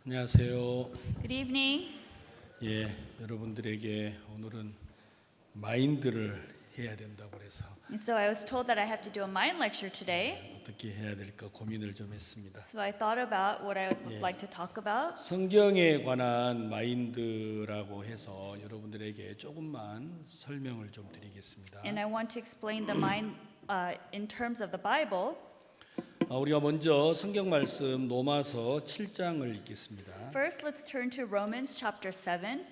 안녕하세요. Good evening. 예, 여러분들에게 오늘은 마인드를 해야 된다고 해서 And so I was told that I have to do a mind lecture today. 어떻게 해야 될까 고민을 좀 했습니다. So I thought about what I would like to talk about. 성경에 관한 마인드라고 해서 여러분들에게 조금만 설명을 좀 드리겠습니다. And I want to explain the mind in terms of the Bible. 우리가 먼저 성경 말씀 로마서 7장을 읽겠습니다. First, let's turn to Romans chapter 7.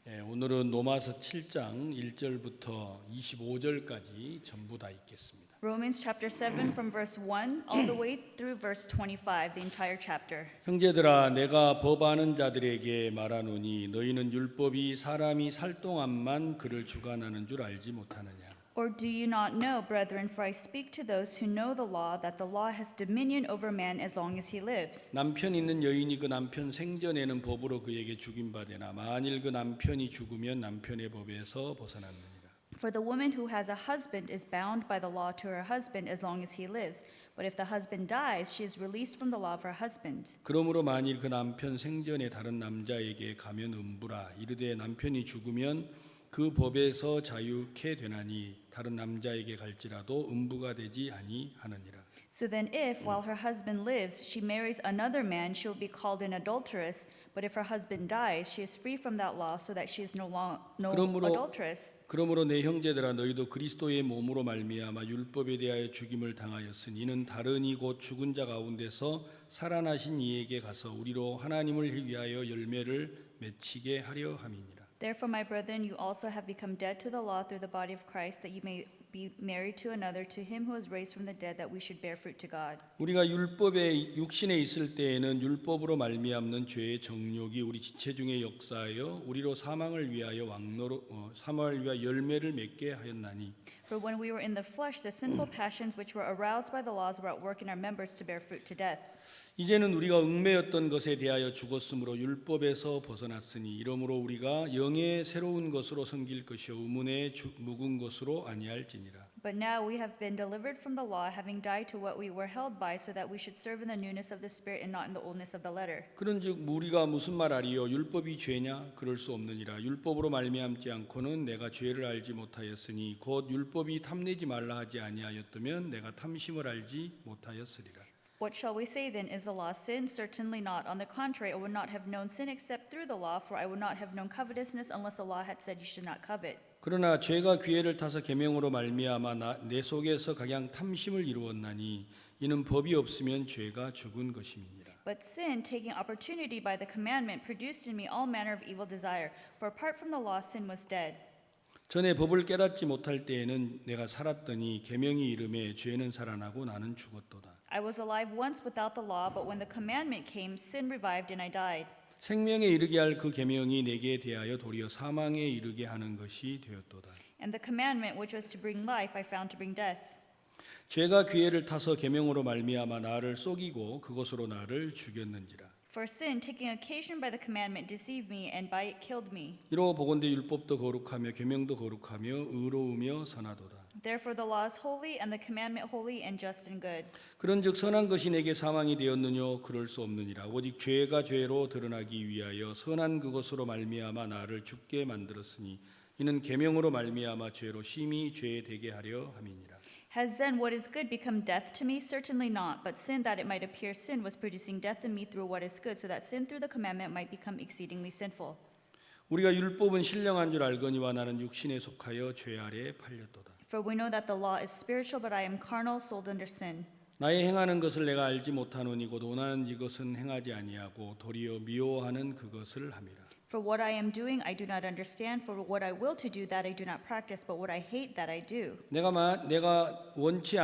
예, 오늘은 로마서 7장 1절부터 25절까지 전부 다 읽겠습니다. Romans chapter 7 from verse 1 all the way through verse 25, the entire chapter. 형제들아 내가 법하는 자들에게 말하노니 너희는 율법이 사람이 살 동안만 그를 주관하는 줄 알지 못하느냐. Or do you not know, brethren, for I speak to those who know the law, that the law has dominion over man as long as he lives. 남편 있는 여인이 그 남편 생전에는 법으로 그에게 죽임받으나 만일 그 남편이 죽으면 남편의 법에서 벗어났느니라. For the woman who has a husband is bound by the law to her husband as long as he lives. But if the husband dies, she is released from the law of her husband. 그러므로 만일 그 남편 생전에 다른 남자에게 가면 음부라 이르되 남편이 죽으면 그 법에서 자유케 되나니 다른 남자에게 갈지라도 음부가 되지 아니하느니라. So then if, while her husband lives, she marries another man, she will be called an adulteress. But if her husband dies, she is free from that law, so that she is no adulteress. 그러므로 내 형제들아 너희도 그리스도의 몸으로 말미암아 율법에 대하여 죽임을 당하였으니 이는 다른이 곧 죽은 자 가운데서 살아나신 이에게 가서 우리로 하나님을 위하여 열매를 맺히게 하려 함이니라. Therefore, my brethren, you also have become dead to the law through the body of Christ, that you may be married to another, to him who was raised from the dead, that we should bear fruit to God. 우리가 율법의 육신에 있을 때에는 율법으로 말미암는 죄의 정욕이 우리 지체 중에 역사하여 우리로 사망을 위하여 사망을 위하여 열매를 맺게 하였나니. For when we were in the flesh, the sinful passions which were aroused by the laws were at work in our members to bear fruit to death. 이제는 우리가 얽매였던 것에 대하여 죽었으므로 율법에서 벗어났으니 이러므로 우리가 영의 새로운 것으로 섬길 것이요 의문의 묵은 것으로 아니할지니라. But now we have been delivered from the law, having died to what we were held by, so that we should serve in the newness of the Spirit and not in the oldness of the letter. 그런즉 우리가 무슨 말하리요 율법이 죄냐 그럴 수 없느니라. 율법으로 말미암지 않고는 내가 죄를 알지 못하였으니 곧 율법이 탐내지 말라 하지 아니하였다면 내가 탐심을 알지 못하였으리라. What shall we say then? Is the law sin? Certainly not. On the contrary, I would not have known sin except through the law, for I would not have known covetousness unless the law had said you should not covet. 그러나 죄가 기회를 타서 계명으로 말미암아 내 속에서 각양 탐심을 이루었나니 이는 법이 없으면 죄가 죽은 것임이니라. But sin, taking opportunity by the commandment, produced in me all manner of evil desire. For apart from the law, sin was dead. 전에 법을 깨닫지 못할 때에는 내가 살았더니 계명이 이름에 죄는 살아나고 나는 죽었도다. I was alive once without the law, but when the commandment came, sin revived and I died. 생명에 이르게 할 그 계명이 내게 대하여 도리어 사망에 이르게 하는 것이 되었도다. And the commandment which was to bring life, I found to bring death. 죄가 기회를 타서 계명으로 말미암아 나를 속이고 그것으로 나를 죽였는지라. For sin, taking occasion by the commandment, deceived me and by it killed me. 이로 보건대 율법도 거룩하며 계명도 거룩하며 의로우며 선하도다. Therefore the law is holy and the commandment holy and just and good. 그런즉 선한 것이 내게 사망이 되었느뇨 그럴 수 없느니라. 오직 죄가 죄로 드러나기 위하여 선한 그것으로 말미암아 나를 죽게 만들었으니 이는 계명으로 말미암아 죄로 심히 죄 되게 하려 함이니라. Has then what is good become death to me? Certainly not. But sin, that it might appear sin, was producing death in me through what is good, so that sin through the commandment might become exceedingly sinful. 우리가 율법은 신령한 줄 알거니와 나는 육신에 속하여 죄 아래 팔렸도다. For we know that the law is spiritual, but I am carnal, sold under sin. 나의 행하는 것을 내가 알지 못하노니 곧 원하는 이것은 행하지 아니하고 도리어 미워하는 그것을 함이라. For what I am doing, I do not understand. For what I will to do, that I do not practice. But what I hate, that I do. 만일 내가 원치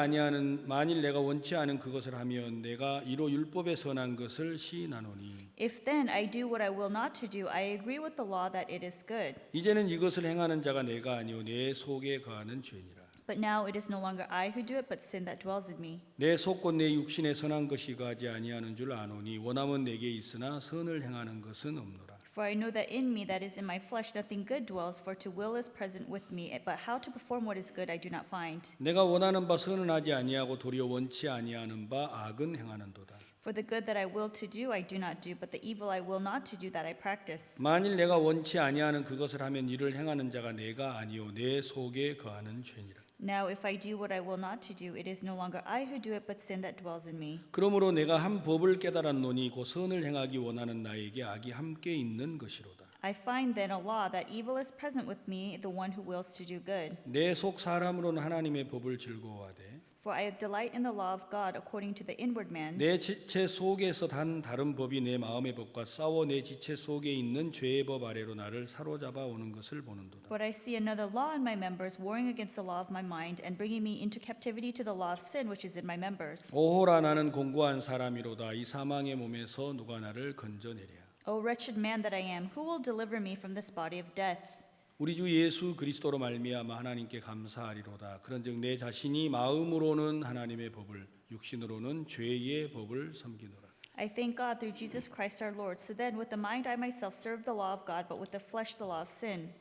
않은 그것을 하면 내가 이로 율법에 선한 것을 시인하노니. If then I do what I will not to do, I agree with the law that it is good. 이제는 이것을 행하는 자가 내가 아니오 내 속에 거하는 죄니라. But now it is no longer I who do it, but sin that dwells in me. 내 속 곧 내 육신에 선한 것이 거하지 아니하는 줄 아노니 원함은 내게 있으나 선을 행하는 것은 없노라. For I know that in me, that is in my flesh, nothing good dwells, for to will is present with me, but how to perform what is good I do not find. 내가 원하는 바 선은 하지 아니하고 도리어 원치 아니하는 바 악은 행하는도다. For the good that I will to do, I do not do, but the evil I will not to do, that I practice. 만일 내가 원치 아니하는 그것을 하면 이를 행하는 자가 내가 아니요 내 속에 거하는 죄니라. Now, if I do what I will not to do, it is no longer I who do it, but sin that dwells in me. 그러므로 내가 한 법을 깨달았노니 곧 선을 행하기 원하는 나에게 악이 함께 있는 것이로다. I find then a law that evil is present with me, the one who wills to do good. 내 속 사람으로는 하나님의 법을 즐거워하되 For I delight in the law of God according to the inward man. 내 지체 속에서 단 다른 법이 내 마음의 법과 싸워 내 지체 속에 있는 죄의 법 아래로 나를 사로잡아 오는 것을 보는도다. But I see another law in my members, warring against the law of my mind, and bringing me into captivity to the law of sin which is in my members. 오호라 나는 공고한 사람이로다. 이 사망의 몸에서 누가 나를 건져내랴. O wretched man that I am, who will deliver me from this body of death? 우리 주 예수 그리스도로 말미암아 하나님께 감사하리로다. 그런즉 내 자신이 마음으로는 하나님의 법을 육신으로는 죄의 법을 섬기노라. I thank God through Jesus Christ our Lord. So then with the mind I myself serve the law of God, but with the flesh the law of sin.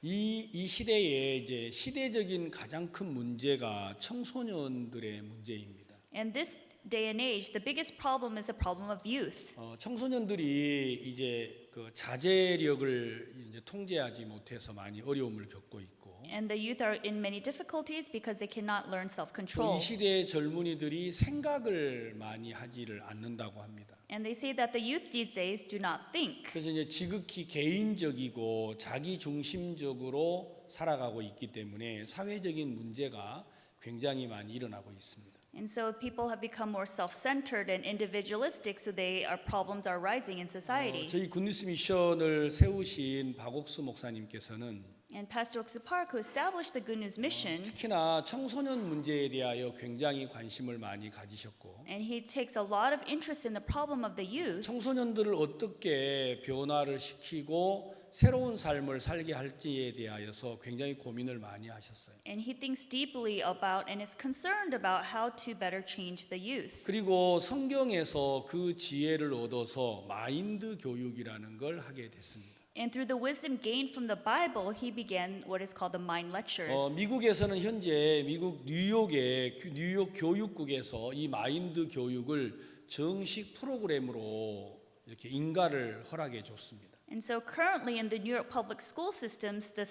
이 시대에 이제 시대적인 가장 큰 문제가 청소년들의 문제입니다. In this day and age, the biggest problem is a problem of youth. 청소년들이 이제 그 자제력을 이제 통제하지 못해서 많이 어려움을 겪고 있고, And the youth are in many difficulties because they cannot learn 또 self-control. 이 시대의 젊은이들이 생각을 많이 하지를 않는다고 합니다. And they say that the youth these days do not think. 그래서 이제 지극히 개인적이고 자기 중심적으로 살아가고 있기 때문에 사회적인 문제가 굉장히 많이 일어나고 있습니다. And so people have become more self-centered and individualistic, so problems are rising in society. 저희 굿뉴스 미션을 세우신 박옥수 목사님께서는 And Pastor Oksu Park, who established the Good News Mission, 특히나 청소년 문제에 대하여 굉장히 관심을 많이 가지셨고, and he takes a lot of interest in the problem of the youth, 청소년들을 어떻게 변화를 시키고 새로운 삶을 살게 할지에 대하여서 굉장히 고민을 많이 하셨어요. and he thinks deeply about and is concerned about how to better change the youth. 그리고 성경에서 그 지혜를 얻어서 마인드 교육이라는 걸 하게 됐습니다. And through the wisdom gained from the Bible, he began what is called the Mind Lectures. 미국에서는 현재 미국 뉴욕의 뉴욕 교육국에서 이 마인드 교육을 정식 프로그램으로 이렇게 인가를 허락해 줬습니다. And so currently in the New York public school systems, the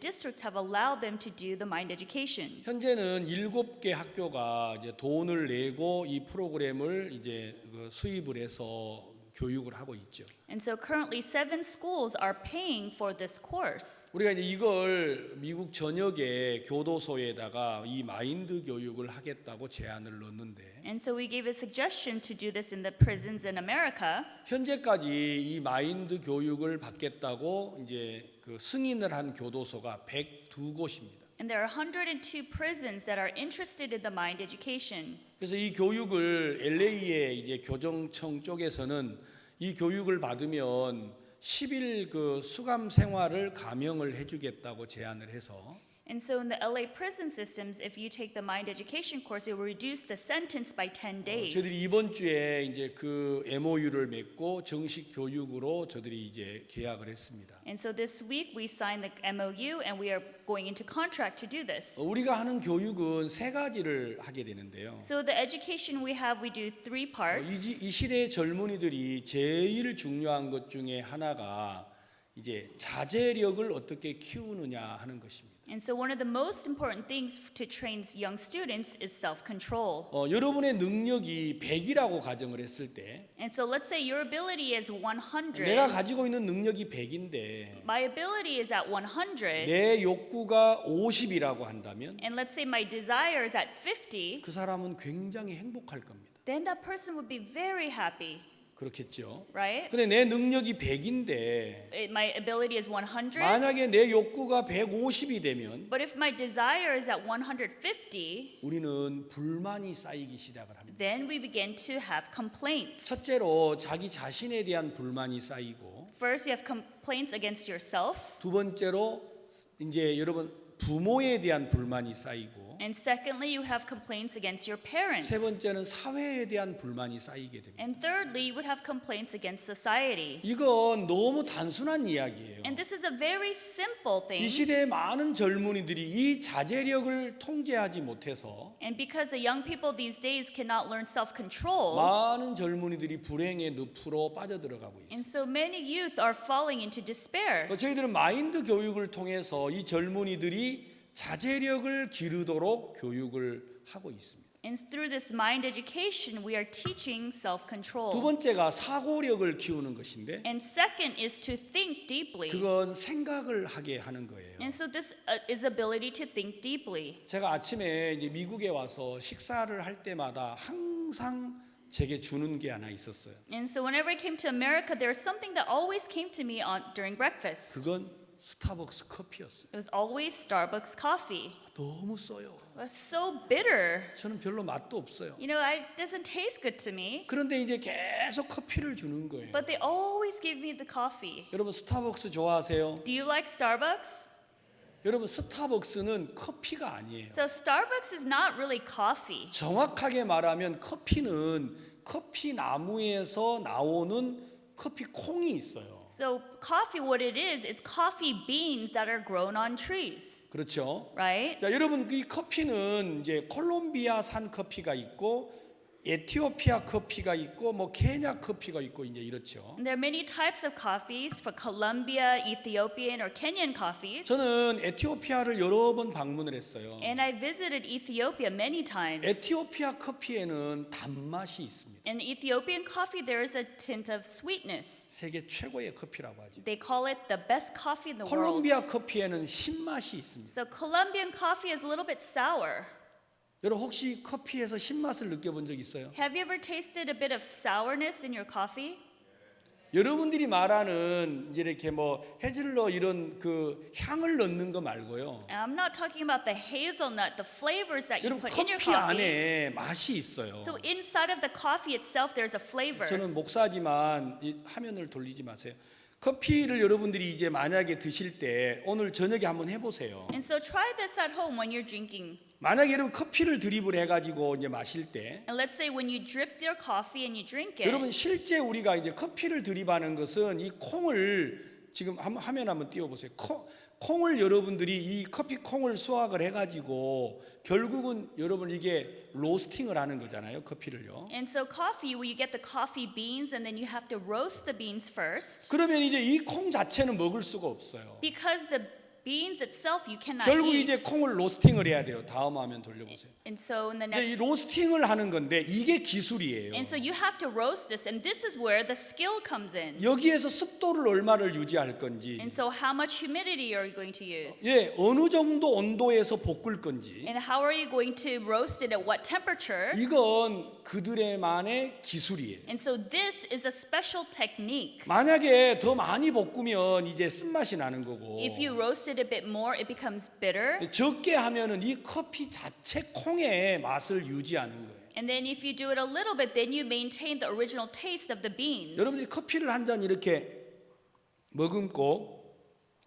districts have allowed them to do the mind education. 현재는 7개 학교가 이제 돈을 내고 이 프로그램을 이제 수입을 해서 교육을 하고 있죠. And so currently 7 schools are paying for this course. 우리가 이제 이걸 미국 전역의 교도소에다가 이 마인드 교육을 하겠다고 제안을 넣었는데, And so we gave a suggestion to do this in the prisons in America. 현재까지 이 마인드 교육을 받겠다고 이제 그 승인을 한 교도소가 102곳입니다. And there are 102 prisons that are interested in the mind education. 그래서 이 교육을 LA의 이제 교정청 쪽에서는 이 교육을 받으면 10일 그 수감 생활을 감형을 해주겠다고 제안을 해서 And so in the LA prison systems, if you take the mind education course, it will reduce the sentence by 10 days. 저희들이 이번 주에 이제 그 MOU를 맺고 정식 교육으로 저희들이 이제 계약을 했습니다. And so this week we signed the MOU and we are going into contract to do this. 우리가 하는 교육은 3가지를 하게 되는데요. So the education we have, we do 3 parts. 이 시대의 젊은이들이 제일 중요한 것 중에 하나가 이제 자제력을 어떻게 키우느냐 하는 것입니다. And so one of the most important things to train young students is self-control. 여러분의 능력이 100이라고 가정을 했을 때, And so let's say your ability is 100. 내가 가지고 있는 능력이 100인데 My ability is at 100. 내 욕구가 50이라고 한다면 And let's say my desire is at 50. 그 사람은 굉장히 행복할 겁니다. Then that person would be very happy, 그렇겠죠. right? 근데 내 능력이 100인데 My ability is 100. 만약에 내 욕구가 150이 되면 But if my desire is at 150, 우리는 불만이 쌓이기 시작을 합니다. then we begin to have complaints. 첫째로 자기 자신에 대한 불만이 쌓이고, First, you have complaints against yourself. 두 번째로 이제 여러분 부모에 대한 불만이 쌓이고, And secondly, you have complaints against your parents. 세 번째는 사회에 대한 불만이 쌓이게 됩니다. And thirdly, you would have complaints against society. 이건 너무 단순한 이야기예요. And this is a very simple 이 thing. 시대의 많은 젊은이들이 이 자제력을 통제하지 못해서 And because the young people these days cannot learn self-control, 많은 젊은이들이 불행의 늪으로 빠져들어가고 and 있어요. so many youth are falling into despair. 저희들은 마인드 교육을 통해서 이 젊은이들이 자제력을 기르도록 교육을 하고 있습니다. And through this mind education, we are teaching 두 self-control. 번째가 사고력을 키우는 것인데 And second is to think deeply. 그건 생각을 하게 하는 거예요. And so this is ability to think deeply. 제가 아침에 이제 미국에 와서 식사를 할 때마다 항상 제게 주는 게 하나 있었어요. And so whenever I came to America, there was something that always came to me during breakfast. 그건 스타벅스 커피였어요. It was always Starbucks coffee. 너무 써요. It was so bitter. 저는 별로 맛도 없어요. You know, it doesn't taste good to me. 그런데 이제 계속 커피를 주는 거예요. But they always give me the coffee. 여러분 스타벅스 좋아하세요? Do you like Starbucks? 여러분 스타벅스는 커피가 아니에요. So Starbucks is not really coffee. 정확하게 말하면 커피는 커피 나무에서 나오는 커피 콩이 있어요. So coffee, what it is coffee beans that are grown on trees, 그렇죠? right? 자, 여러분 이 커피는 이제 콜롬비아산 커피가 있고 에티오피아 커피가 있고 뭐 케냐 커피가 있고 이제 이렇죠. And there are many types of coffees for Colombia, Ethiopian, or Kenyan coffees. 저는 에티오피아를 여러 번 방문을 했어요. And I visited Ethiopia many times. 에티오피아 커피에는 단맛이 있습니다. In Ethiopian coffee, there is a tint of sweetness. 세계 최고의 커피라고 하죠. They call it the best coffee in the world. 콜롬비아 커피에는 신맛이 있습니다. So Colombian coffee is a little bit sour. 여러분 혹시 커피에서 신맛을 느껴본 적 있어요? Have you ever tasted a bit of sourness in your coffee? 여러분들이 말하는 이제 이렇게 뭐 해질러 이런 그 향을 넣는 거 말고요. And I'm not talking about the hazelnut, the flavors that you 여러분 put in your 커피 coffee. 안에 맛이 있어요. So inside of the coffee itself, there's a flavor. 저는 목사지만 이 화면을 돌리지 마세요. 커피를 여러분들이 이제 만약에 드실 때 오늘 저녁에 한번 해보세요. And so try this at home when you're drinking. 만약에 여러분 커피를 드립을 해가지고 이제 마실 때 And let's say when you drip your coffee and you drink it. 여러분 실제 우리가 이제 커피를 드립하는 것은 이 콩을 지금 한번 화면 한번 띄워보세요. 콩을 여러분들이 이 커피 콩을 수확을 해가지고 결국은 여러분 이게 로스팅을 하는 거잖아요, 커피를요. And so coffee, well, you get the coffee beans and then you have to roast the beans first. 그러면 이제 이 콩 자체는 먹을 수가 없어요. Because the beans itself you cannot 결국 eat. 이제 콩을 로스팅을 해야 돼요. 다음 화면 돌려보세요. And so in the 이제 이 next 로스팅을 하는 건데 이게 기술이에요. And so you have to roast this, and this is where the skill comes in. 여기에서 습도를 얼마를 유지할 건지, And so how much humidity are you going to use? 예, 어느 정도 온도에서 볶을 건지, And how are you going to roast it at what temperature? 이건 그들의만의 기술이에요. And so this is a special technique. 만약에 더 많이 볶으면 이제 쓴맛이 나는 거고, If you roast it a bit more, it becomes bitter. 적게 하면은 이 커피 자체 콩의 맛을 유지하는 거예요. And then if you do it a little bit, then you maintain the original taste of the beans. 여러분들이 커피를 한 잔 이렇게 머금고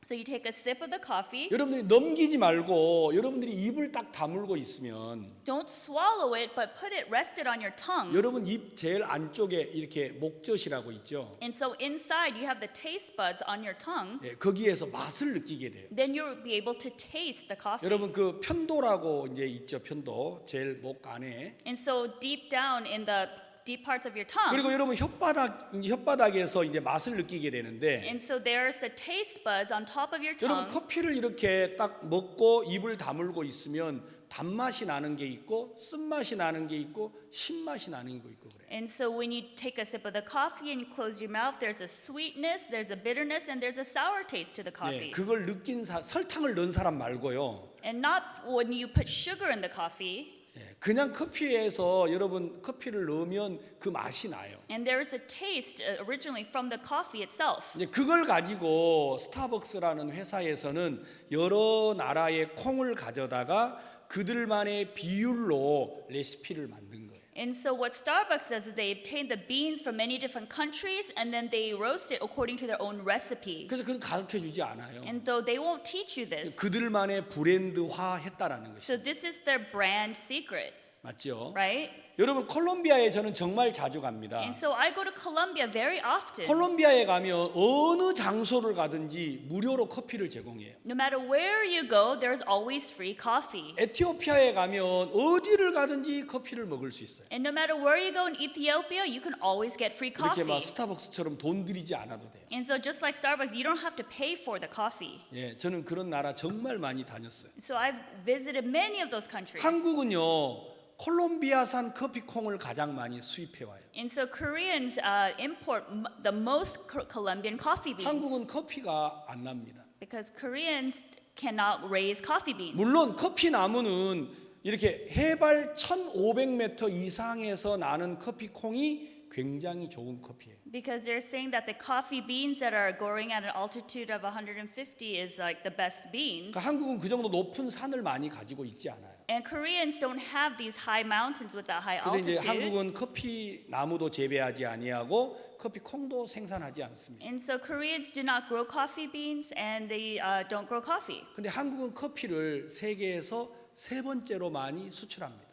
So you take a sip of the coffee. 여러분들이 넘기지 말고 여러분들이 입을 딱 다물고 있으면 Don't swallow it, but put it rested on your tongue. 여러분 입 제일 안쪽에 이렇게 목젖이라고 있죠. And so inside you have the taste buds on your tongue. 예, 거기에서 맛을 느끼게 돼요. Then you'll be able to taste the coffee. 여러분 그 편도라고 이제 있죠. 편도 제일 목 안에. And so deep down in the deep parts of your tongue. 그리고 여러분 혓바닥에서 이제 맛을 느끼게 되는데 And so there's the taste buds on top of your 여러분 tongue. 커피를 이렇게 딱 먹고 입을 다물고 있으면 단맛이 나는 게 있고 쓴맛이 나는 게 있고 신맛이 나는 게 있고 그래요. And so when you take a sip of the coffee and you close your mouth, there's a sweetness, there's a bitterness, and there's a sour taste to the 예, coffee. 그걸 느낀 설탕을 넣은 사람 말고요. And not when you put sugar in the coffee. 예, 그냥 커피에서 여러분 커피를 넣으면 그 맛이 나요. And there is a taste originally from the coffee itself. 이제 그걸 가지고 스타벅스라는 회사에서는 여러 나라의 콩을 가져다가 그들만의 비율로 레시피를 만든 거예요. And so what Starbucks does is they obtain the beans from many different countries and then they roast it according to their own recipe. 그래서 그건 가르쳐 주지 않아요. And though they won't teach you this. 그들만의 브랜드화했다라는 것이 So this is their brand secret, 맞죠? right? 여러분 콜롬비아에 저는 정말 자주 갑니다. And so I go to Colombia very often. 콜롬비아에 가면 어느 장소를 가든지 무료로 커피를 제공해요. No matter where you go, there's always free coffee. 에티오피아에 가면 어디를 가든지 커피를 먹을 수 있어요. And no matter where you go in Ethiopia, you can always get free 이렇게 막 coffee. 스타벅스처럼 돈 들이지 않아도 돼요. And so just like Starbucks, you don't have to pay for the coffee. 예, 저는 그런 나라 정말 많이 다녔어요. So I've visited many of those countries. 한국은요 콜롬비아산 커피콩을 가장 많이 수입해 와요. And so Koreans import the most Colombian coffee beans 한국은 커피가 안 납니다. because Koreans cannot raise coffee beans. 물론 커피 나무는 이렇게 해발 1,500m 이상에서 나는 커피콩이 굉장히 좋은 커피예요. Because they're saying that the coffee beans that are growing at an altitude of 150 is like the best beans. 그러니까 한국은 그 정도 높은 산을 많이 가지고 있지 않아요. And Koreans don't have these high mountains with that high 그래서 이제 altitude. 한국은 커피 나무도 재배하지 아니하고 커피 콩도 생산하지 않습니다. And so Koreans do not grow coffee beans and they don't grow coffee. 근데 한국은 커피를 세계에서 세 번째로 많이 수출합니다.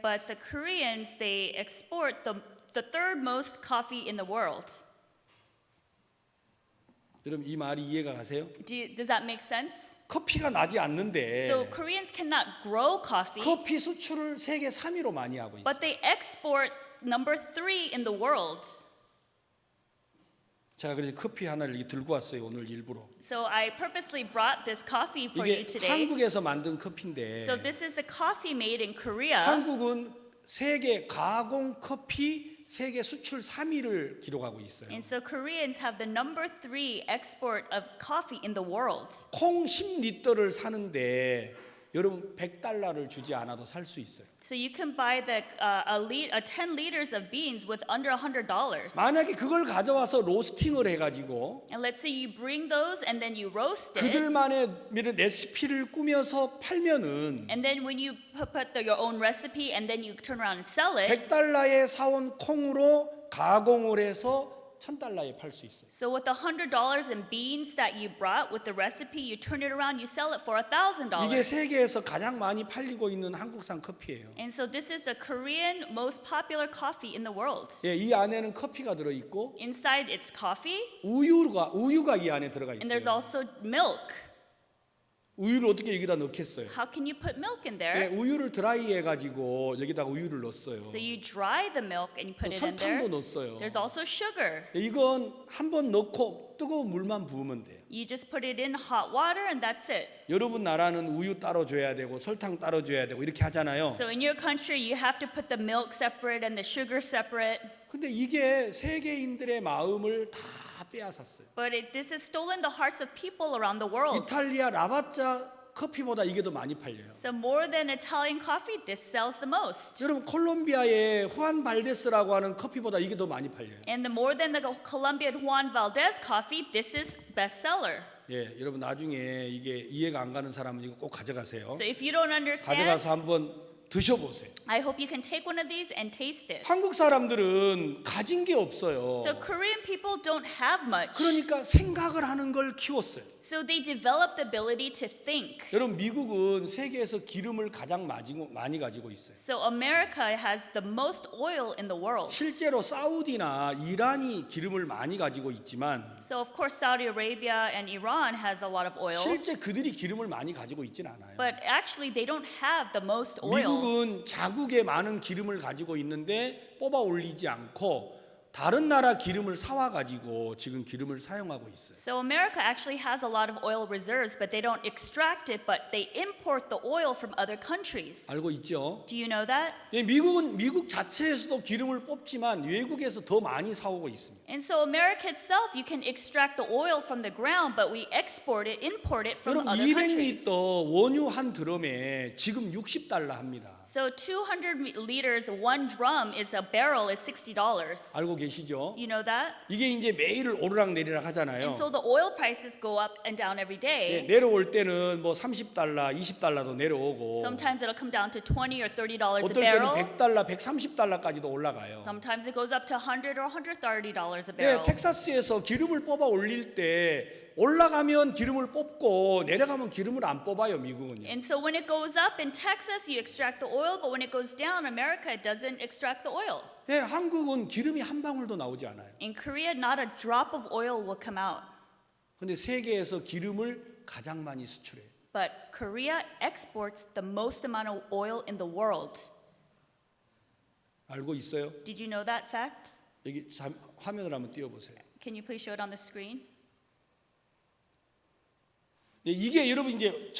But the Koreans, they export the third most coffee in the world. 여러분 이 말이 이해가 가세요? Does that make sense? 커피가 나지 않는데 So Koreans cannot grow coffee, 커피 수출을 세계 3위로 많이 하고 있어요. but they export number 3 in the world. 제가 그래서 커피 하나를 이렇게 들고 왔어요 오늘 일부러. So I purposely brought this coffee for you 이게 today. 한국에서 만든 커피인데 So this is a coffee made in Korea. 한국은 세계 가공 커피 세계 수출 3위를 기록하고 있어요. And so Koreans have the number 3 export of coffee in the world. 콩 10리터를 사는데 여러분 100달러를 주지 않아도 살 수 있어요. So you can buy a 10 liters of beans with under $100. 만약에 그걸 가져와서 로스팅을 해가지고 And let's say you bring those and then you roast it. 그들만의 레시피를 꾸며서 팔면은 And then when you put your own recipe and then you turn around and sell it. 100달러에 사온 콩으로 가공을 해서 1,000달러에 팔 수 있어요. So with the $100 in beans that you brought with the recipe, you turn it around, you sell it for $1,000. 이게 세계에서 가장 많이 팔리고 있는 한국산 커피예요. And so this is the Korean most popular coffee in the world. 예, 이 안에는 커피가 들어 있고 Inside it's coffee, 우유가 이 안에 들어가 and there's 있어요. also milk. 우유를 어떻게 여기다 넣겠어요? How can you put milk in 예, there? 우유를 드라이 해가지고 여기다가 우유를 넣었어요. So you dry the milk and you 또 put it in there. 설탕도 넣었어요. There's also sugar. 예, 이건 한번 넣고 뜨거운 물만 부으면 돼요. You just put it in hot water and that's it. 여러분 나라는 우유 따로 줘야 되고 설탕 따로 줘야 되고 이렇게 하잖아요. So in your country, you have to put the milk separate and the sugar separate. 근데 이게 세계인들의 마음을 다 빼앗았어요. But this has stolen the hearts of people around the world. 이탈리아 라바짜 커피보다 이게 더 많이 팔려요. So more than Italian coffee, this sells the most. 여러분 콜롬비아의 후안 발데스라고 하는 커피보다 이게 더 많이 팔려요. And more than the Colombian Juan Valdez coffee, this is bestseller. 예, 여러분 나중에 이게 이해가 안 가는 사람은 이거 꼭 가져가세요. So if you don't understand, 가져가서 한번 드셔보세요. I hope you can take one of these and taste it. 한국 사람들은 가진 게 없어요. So Korean people don't have much. 그러니까 생각을 하는 걸 키웠어요. So they developed the ability to think. 여러분 미국은 세계에서 기름을 가장 많이 가지고 있어요. So America has the most oil in the world. 실제로 사우디나 이란이 기름을 많이 가지고 있지만 So of course Saudi Arabia and Iran has a lot of oil. 실제 그들이 기름을 많이 가지고 있진 않아요. But actually they don't have the most oil. 미국은 자국에 많은 기름을 가지고 있는데 뽑아 올리지 않고 다른 나라 기름을 사와 가지고 지금 기름을 사용하고 있어요. So America actually has a lot of oil reserves, but they don't extract it, but they import the oil from other countries. 알고 있죠? Do you know that? 예, 미국은 미국 자체에서도 기름을 뽑지만 외국에서 더 많이 사오고 있습니다. And so America itself, you can extract the oil from the ground, but we import it from 여러분 other countries. 200리터 원유 한 드럼에 지금 60달러 합니다. So 200 liters, one drum is a barrel is $60. 알고 계시죠? You know that? 이게 이제 매일 오르락내리락 하잖아요. And so the oil prices go up and down every 예, day. 내려올 때는 뭐 30달러, 20달러도 내려오고 Sometimes it'll come down to $20 or $30 a 어떨 때는 barrel. 100달러, 130달러까지도 올라가요. Sometimes it goes up to $100 or $130 a 예, barrel. 텍사스에서 기름을 뽑아 올릴 때 올라가면 기름을 뽑고 내려가면 기름을 안 뽑아요, 미국은요. And so when it goes up in Texas, you extract the oil, but when it goes down in America, it doesn't extract the oil. 예, 한국은 기름이 한 방울도 나오지 않아요. In Korea, not a drop of oil will come out. 근데 세계에서 기름을 가장 많이 수출해요. But Korea exports the most amount of oil in the world. 알고 있어요? Did you know that fact? 여기 화면을 한번 띄워보세요. Can you please show it on the screen? 예, 이게 여러분 이제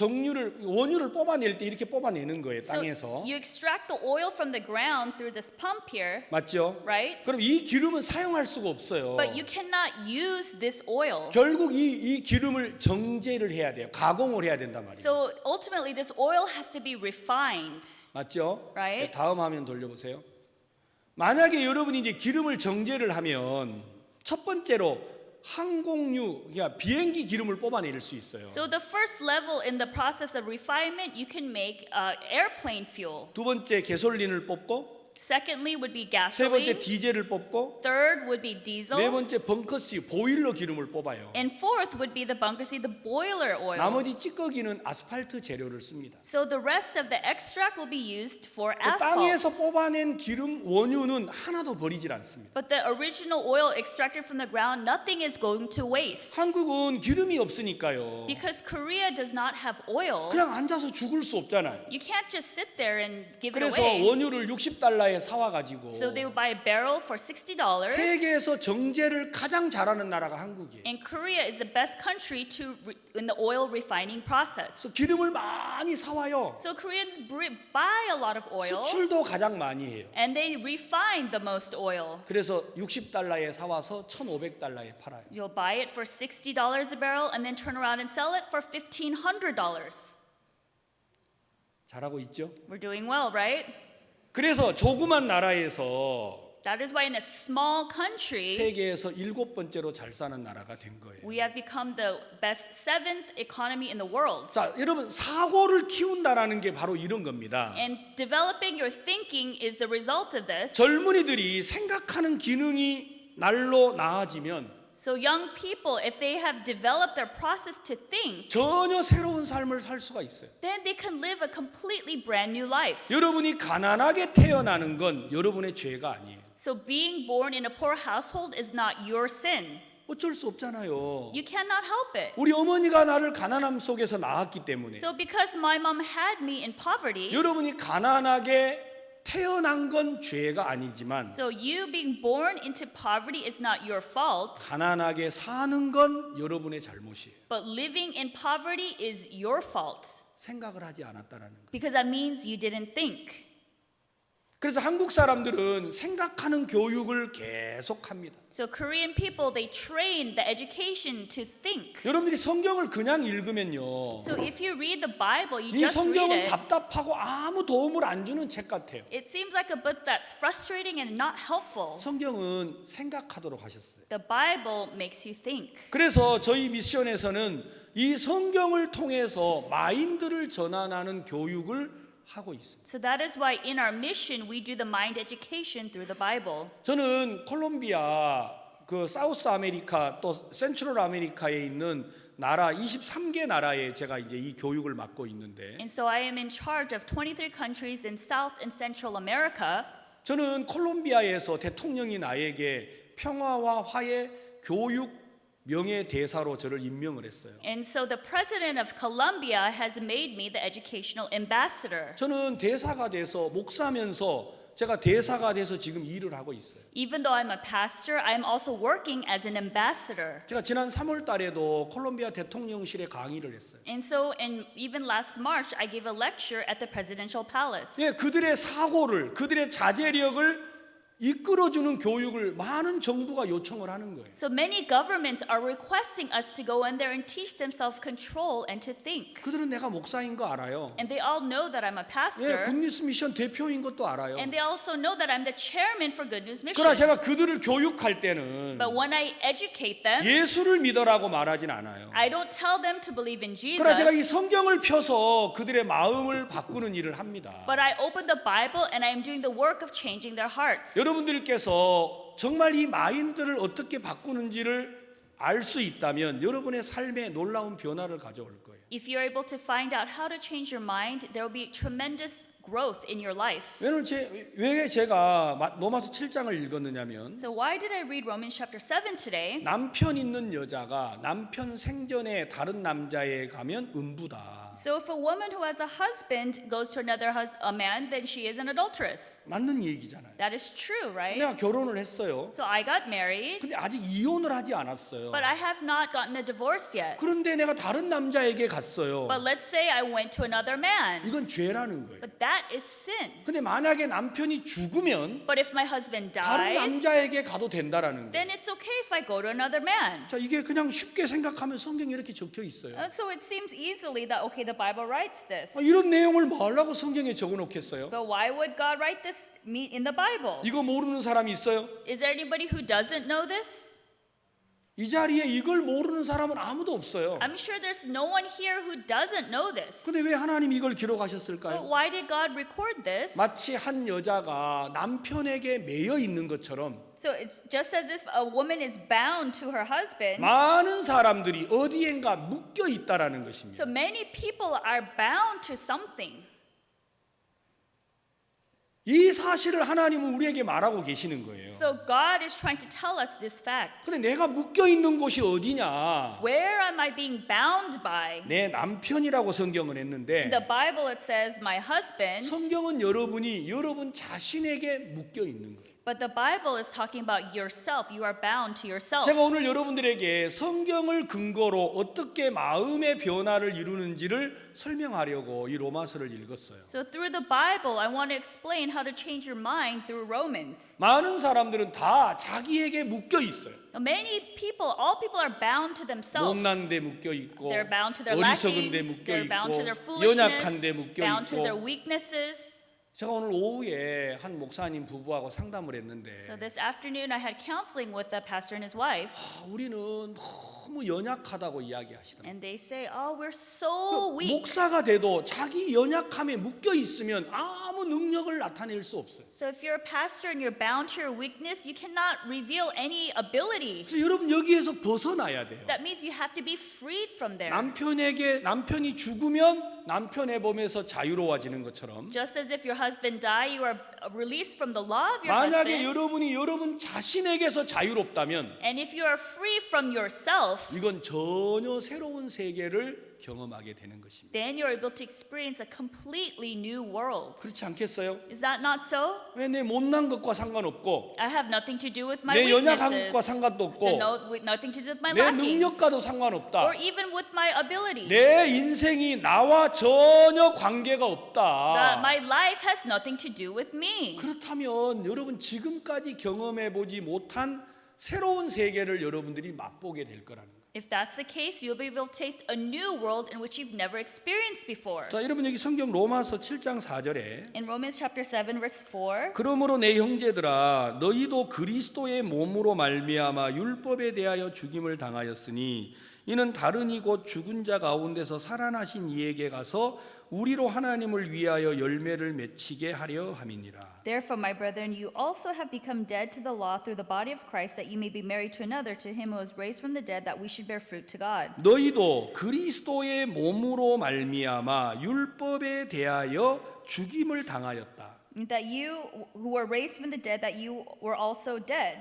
원유를 뽑아낼 때 이렇게 뽑아내는 거예요, So 땅에서. you extract the oil from the ground through this pump here, 맞죠? right? 그럼 이 기름은 사용할 수가 없어요. But you cannot use this oil. 결국 이 기름을 정제를 해야 돼요. 가공을 해야 된단 말이에요. So ultimately, this oil has to be refined. 맞죠? Right. 네, 다음 화면 돌려보세요. 만약에 여러분이 이제 기름을 정제를 하면 첫 번째로 항공유, 그러니까 비행기 기름을 뽑아낼 수 있어요. So the first level in the process of refinement, you can make airplane fuel. 두 번째 가솔린을 뽑고, Secondly would be 세 번째 gasoline. 디젤을 뽑고, Third would be 네 diesel. 번째 벙커스 보일러 기름을 뽑아요. And fourth would be the bunker seed, the boiler oil. 나머지 찌꺼기는 아스팔트 재료를 씁니다. So the rest of the extract will be used for 땅에서 asphalt. 뽑아낸 기름 원유는 하나도 버리질 않습니다. But the original oil extracted from the ground, nothing is going to waste. 한국은 기름이 없으니까요. Because Korea does not have oil, 그냥 앉아서 죽을 수 없잖아요. you can't just sit there and give it 그래서 away. 원유를 60달러에 사와가지고 So they would buy a barrel for $60. 세계에서 정제를 가장 잘하는 나라가 한국이에요. And Korea is the best country in the oil refining process. 그래서 기름을 많이 사와요. So Koreans buy a lot of oil 수출도 가장 많이 해요. and they refine the most oil. 그래서 60달러에 사와서 1,500달러에 팔아요. You'll buy it for $60 a barrel and then turn around and sell it for $1,500. 잘하고 있죠? We're doing well, right? 그래서 조그만 나라에서 That is why in a small country, 세계에서 7번째로 잘 사는 나라가 된 거예요. we have become the best seventh economy in the world. 자, 여러분 사고를 키운다라는 게 바로 이런 겁니다. And developing your thinking is the result of this. 젊은이들이 생각하는 기능이 날로 나아지면 So young people, if they have developed their process to think, 전혀 새로운 삶을 살 수가 있어요. then they can live a completely brand new life. 여러분이 가난하게 태어나는 건 여러분의 죄가 아니에요. So being born in a poor household is not your sin. 어쩔 수 없잖아요. You cannot help it. 우리 어머니가 나를 가난함 속에서 낳았기 때문에 So because my mom had me in poverty, 여러분이 가난하게 태어난 건 죄가 아니지만 so you being born into poverty is not your fault, 가난하게 사는 건 여러분의 잘못이에요. but living in poverty is your fault. 생각을 하지 않았다라는 거. Because that means you didn't think. 그래서 한국 사람들은 생각하는 교육을 계속합니다. So Korean people, they train the education to think. 여러분들이 성경을 그냥 읽으면요. So if you read the Bible, you 이 just read 성경은 it. 답답하고 아무 도움을 안 주는 책 같아요. It seems like a book that's frustrating and not helpful. 성경은 생각하도록 하셨어요. The Bible makes you think. 그래서 저희 미션에서는 이 성경을 통해서 마인드를 전환하는 교육을 하고 있습니다. So that is why in our mission we do the mind education through the Bible. 저는 콜롬비아, 그 사우스 아메리카 또 센트럴 아메리카에 있는 나라 23개 나라에 제가 이제 이 교육을 맡고 있는데 And so I am in charge of 23 countries in South and Central America. 저는 콜롬비아에서 대통령이 나에게 평화와 화해 교육 명예대사로 저를 임명을 했어요. And so the president of Colombia has made me the educational ambassador. 저는 대사가 돼서 목사면서 제가 대사가 돼서 지금 일을 하고 있어요. Even though I'm a pastor, I'm also working as an ambassador. 제가 지난 3월 달에도 콜롬비아 대통령실에 강의를 했어요. And so even last March, I gave a lecture at the presidential palace. 예, 그들의 사고를, 그들의 자제력을 이끌어주는 교육을 많은 정부가 요청을 하는 거예요. So many governments are requesting us to go in there and teach them self-control and to think. 그들은 내가 목사인 거 알아요. And they all know that I'm a pastor. 굿뉴스 미션 대표인 것도 알아요. And they also know that I'm the chairman for Good News 그러나 Mission. 제가 그들을 교육할 때는 But when I educate them, 예수를 믿어라고 말하진 않아요. I don't tell them to believe in Jesus. 그러나 제가 이 성경을 펴서 그들의 마음을 바꾸는 일을 합니다. But I open the Bible and I'm doing the work of changing their hearts. 여러분들께서 정말 이 마인드를 어떻게 바꾸는지를 알 수 있다면 여러분의 삶에 놀라운 변화를 가져올 거예요. If you're able to find out how to change your mind, there will be tremendous growth in your life. 왜 제가 로마서 7장을 읽었느냐면 So why did I read Romans chapter 7 today? 남편 있는 여자가 남편 생전에 다른 남자에 가면 음부다. So if a woman who has a husband goes to another a man, then she is an adulteress. 맞는 얘기잖아요. That is true, right? 내가 결혼을 했어요. So I got married, 근데 아직 이혼을 하지 않았어요. but I have not gotten a divorce yet. 그런데 내가 다른 남자에게 갔어요. But let's say I went to another man. 이건 죄라는 거예요. But that is sin. 근데 만약에 남편이 죽으면 But if my husband 다른 dies, 남자에게 가도 된다라는 거예요. then it's okay if I go to another man. 자, 이게 그냥 쉽게 생각하면 성경에 이렇게 적혀 있어요. So it seems easily that, okay, the Bible writes this. 이런 내용을 뭐하려고 성경에 적어 놓겠어요? But why would God write this in the Bible? 이거 모르는 사람이 있어요? Is there anybody who doesn't know this? 이 자리에 이걸 모르는 사람은 아무도 없어요. I'm sure there's no one here who doesn't know this. 근데 왜 하나님이 이걸 But 기록하셨을까요? why did God record this? 마치 한 여자가 남편에게 매여 있는 것처럼 So it's just as if a woman is bound to her husband, 많은 사람들이 어디엔가 묶여 있다라는 것입니다. so many people are bound to something. 이 사실을 하나님은 우리에게 말하고 계시는 거예요. So God is trying to tell us this fact. 근데 내가 묶여 있는 곳이 어디냐? Where am I being bound by? 내 남편이라고 성경은 In 했는데 the Bible it says my husband, 성경은 여러분이 여러분 자신에게 묶여 있는 거예요. but the Bible is talking about yourself. You are bound to yourself. 제가 오늘 여러분들에게 성경을 근거로 어떻게 마음의 변화를 이루는지를 설명하려고 이 로마서를 읽었어요. So through the Bible, I want to explain how to change your mind through Romans. 많은 사람들은 다 자기에게 묶여 있어요. Many people, all people are bound to themselves. 못난 데 묶여 있고 They're bound to their 어리석은 데 lackings. 묶여 They're bound to their 있고 foolishness. 연약한 데 묶여 Bound to their 있고 weaknesses. 제가 오늘 오후에 한 목사님 부부하고 상담을 했는데 So this afternoon, I had counseling with a pastor and his wife, 우리는 너무 연약하다고 이야기하시더라고요. and they say, "Oh, we're so weak." 목사가 돼도 자기 연약함에 묶여 있으면 아무 능력을 나타낼 수 없어요. So if you're a pastor and you're bound to your weakness, you cannot reveal any ability. 그래서 여러분 여기에서 벗어나야 돼요. That means you have to be freed from there. 남편이 죽으면 남편의 몸에서 자유로워지는 것처럼 Just as if your husband die, you are released from the law of your 만약에 husband. 여러분이 여러분 자신에게서 자유롭다면 And if you are free from yourself, 이건 전혀 새로운 세계를 경험하게 되는 것입니다. then you're able to experience a completely new world. 그렇지 않겠어요? Is that not so? 왜 내 못난 것과 상관없고 I have nothing to do with my 내 연약한 것과 weaknesses. 상관도 없고 Nothing to do with my 내 lackings. 능력과도 상관없다. Or even with my abilities. 내 인생이 나와 전혀 관계가 That 없다. my life has nothing to do with me. 그렇다면 여러분 지금까지 경험해 보지 못한 새로운 세계를 여러분들이 맛보게 될 거라는 거예요. If that's the case, you'll be able to taste a new world in which you've never experienced before. 자, 여러분 여기 성경 로마서 7장 4절에 In Romans chapter 7 verse 4, 그러므로 내 형제들아 너희도 그리스도의 몸으로 말미암아 율법에 대하여 죽임을 당하였으니 이는 다른이 곧 죽은 자 가운데서 살아나신 이에게 가서 우리로 하나님을 위하여 열매를 맺히게 하려 함이니라. Therefore, my brethren, you also have become dead to the law through the body of Christ, that you may be married to another, to him who was raised from the dead, that we should bear fruit to God. 너희도 그리스도의 몸으로 말미암아 율법에 대하여 죽임을 당하였다. That you who were raised from the dead, that you were also dead.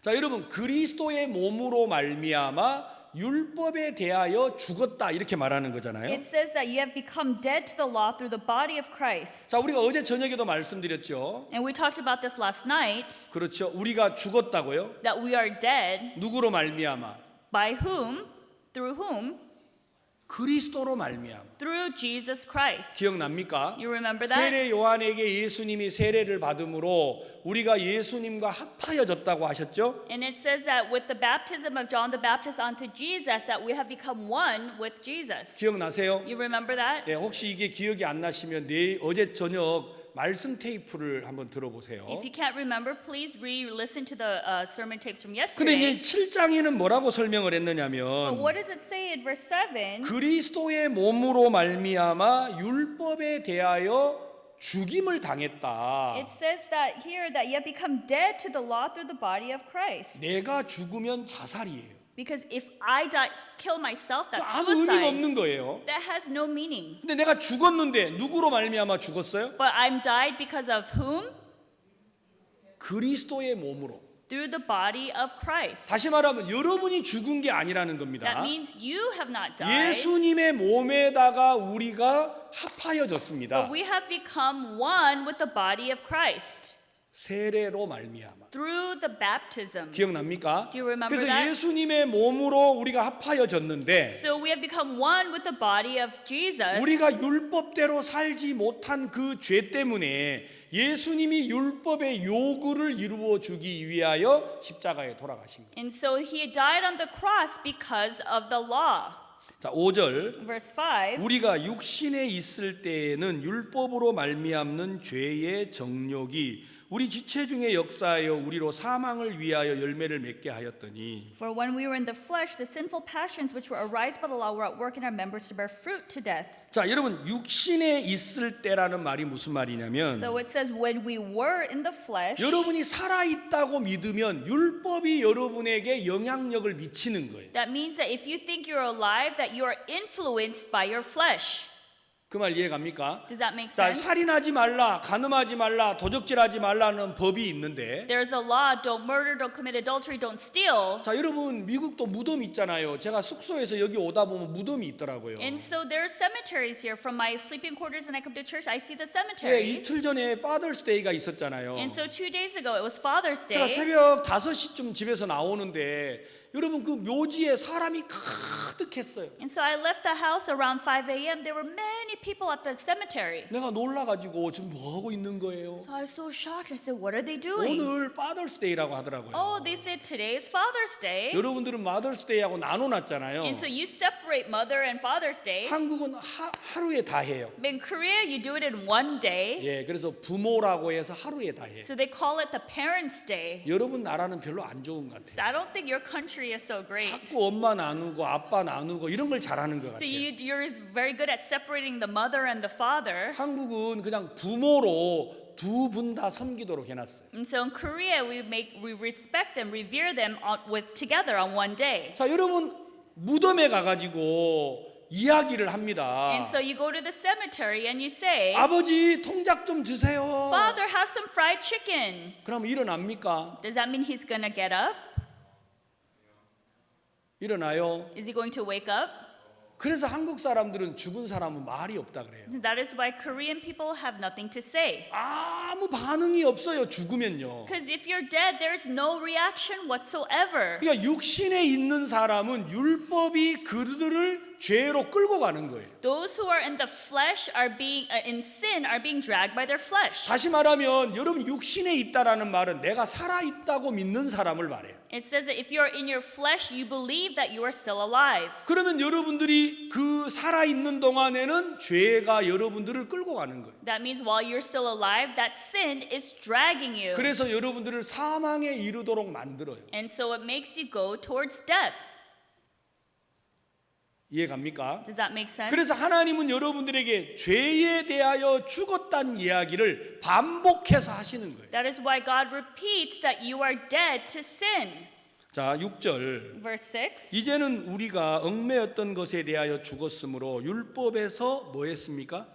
자, 여러분 그리스도의 몸으로 말미암아 율법에 대하여 죽었다 이렇게 말하는 거잖아요. It says that you have become dead to the law through the body of Christ. 자, 우리가 어제 저녁에도 말씀드렸죠. And we talked about this last night, 그렇죠. 우리가 죽었다고요. that we are dead. 누구로 말미암아? By whom? Through whom? 그리스도로 말미암아. through Jesus Christ. 기억납니까? You remember that? 세례 요한에게 예수님이 세례를 받음으로 우리가 예수님과 합하여졌다고 하셨죠? And it says that with the baptism of John the Baptist onto Jesus, that we have become one with Jesus. 기억나세요? You remember that? 네, 혹시 이게 기억이 안 나시면 어제 저녁 말씀 테이프를 한번 들어보세요. If you can't remember, please re-listen to the sermon tapes from 근데 yesterday. 이제 7장에는 뭐라고 설명을 But 했느냐면 what does it say in verse 7? 그리스도의 몸으로 말미암아 율법에 대하여 죽임을 당했다. It says that here that you have become dead to the law through the body of Christ. 내가 죽으면 자살이에요. Because if I kill myself, that's 아무 의미가 suicide. 없는 거예요. That has no meaning. 근데 내가 죽었는데 누구로 말미암아 죽었어요? But I'm died because of whom? 그리스도의 몸으로. Through the body of Christ. 다시 말하면 여러분이 죽은 게 아니라는 겁니다. That means you have not died. 예수님의 몸에다가 우리가 합하여졌습니다. But we have become one with the body of Christ. 세례로 말미암아. Through the baptism. 기억납니까? Do you remember 그래서 that? 예수님의 몸으로 우리가 합하여졌는데 So we have become one with the body of Jesus. 우리가 율법대로 살지 못한 그 죄 때문에 예수님이 율법의 요구를 이루어 주기 위하여 십자가에 돌아가신 거예요. And so he died on the cross because of the law. 자, 5절. Verse 5. 우리가 육신에 있을 때에는 율법으로 말미암는 죄의 정욕이 우리 지체 중에 역사하여 우리로 사망을 위하여 열매를 맺게 하였더니 For when we were in the flesh, the sinful passions which were arised by the law were at work in our members to bear fruit to death. 자, 여러분 육신에 있을 때라는 말이 무슨 말이냐면 So it says when we were in the flesh, 여러분이 살아 있다고 믿으면 율법이 여러분에게 영향력을 미치는 거예요. that means that if you think you're alive, that you are influenced by your flesh. 그 말 이해갑니까? Does that make 자, sense? 살인하지 말라, 간음하지 말라, 도적질하지 말라는 법이 있는데 There's a law, don't murder, don't commit adultery, don't steal. 자, 여러분 미국도 무덤 있잖아요. 제가 숙소에서 여기 오다 보면 무덤이 있더라고요. And so there are cemeteries here. From my sleeping quarters and I come to church, I see the 예, cemeteries. 이틀 전에 Father's Day가 있었잖아요. And so 2 days ago, it was Father's 제가 Day. 새벽 5시쯤 집에서 나오는데 여러분 그 묘지에 사람이 가득했어요. And so I left the house around 5 a.m. There were many people at the cemetery. 내가 놀라가지고 지금 뭐 하고 있는 거예요? So I was so shocked. I said, what are they doing? 오늘 Father's Day라고 하더라고요. Oh, they said today is Father's Day. 여러분들은 Mother's Day하고 나눠놨잖아요. And so you separate Mother and Father's Day. 한국은 하루에 다 해요. But in Korea, you do it in one day. 예, 그래서 부모라고 해서 하루에 다 해요. So they call it the Parents' Day. 여러분 나라는 별로 안 좋은 것 So 같아요. I don't think your country is so great. 자꾸 엄마 나누고 아빠 나누고 이런 걸 잘하는 것 So 같아요. you're very good at separating the mother and the father. 한국은 그냥 부모로 두 분 다 섬기도록 해놨어요. And so in Korea, we respect them, revere them together on one day. 자, 여러분 무덤에 가가지고 이야기를 합니다. And so you go to the cemetery and you say, 아버지 통닭 좀 드세요. Father, have some fried chicken. 그럼 일어납니까? Does that mean he's gonna get up? 일어나요. Is he going to wake up? 그래서 한국 사람들은 죽은 사람은 말이 없다 그래요. That is why Korean people have nothing to say. 아무 반응이 없어요. 죽으면요. Because if you're dead, there's no reaction whatsoever. 그러니까 육신에 있는 사람은 율법이 그들을 죄로 끌고 가는 거예요. Those who are in the flesh are being in sin are being dragged by their flesh. 다시 말하면 여러분 육신에 있다라는 말은 내가 살아 있다고 믿는 사람을 말해요. It says that if you're in your flesh, you believe that you are still alive. 그러면 여러분들이 그 살아 있는 동안에는 죄가 여러분들을 끌고 가는 거예요. That means while you're still alive, that sin is dragging you. 그래서 여러분들을 사망에 이르도록 만들어요. And so it makes you go towards death. 이해갑니까? Does that make sense? 그래서 하나님은 여러분들에게 죄에 대하여 죽었다는 이야기를 반복해서 하시는 거예요. That is why God repeats that you are dead to sin. 자, 6절. Verse 6. 이제는 우리가 얽매였던 것에 대하여 죽었으므로 율법에서 뭐 했습니까?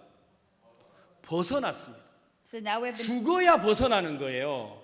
벗어났습니다. So now we have been, 죽어야 벗어나는 거예요.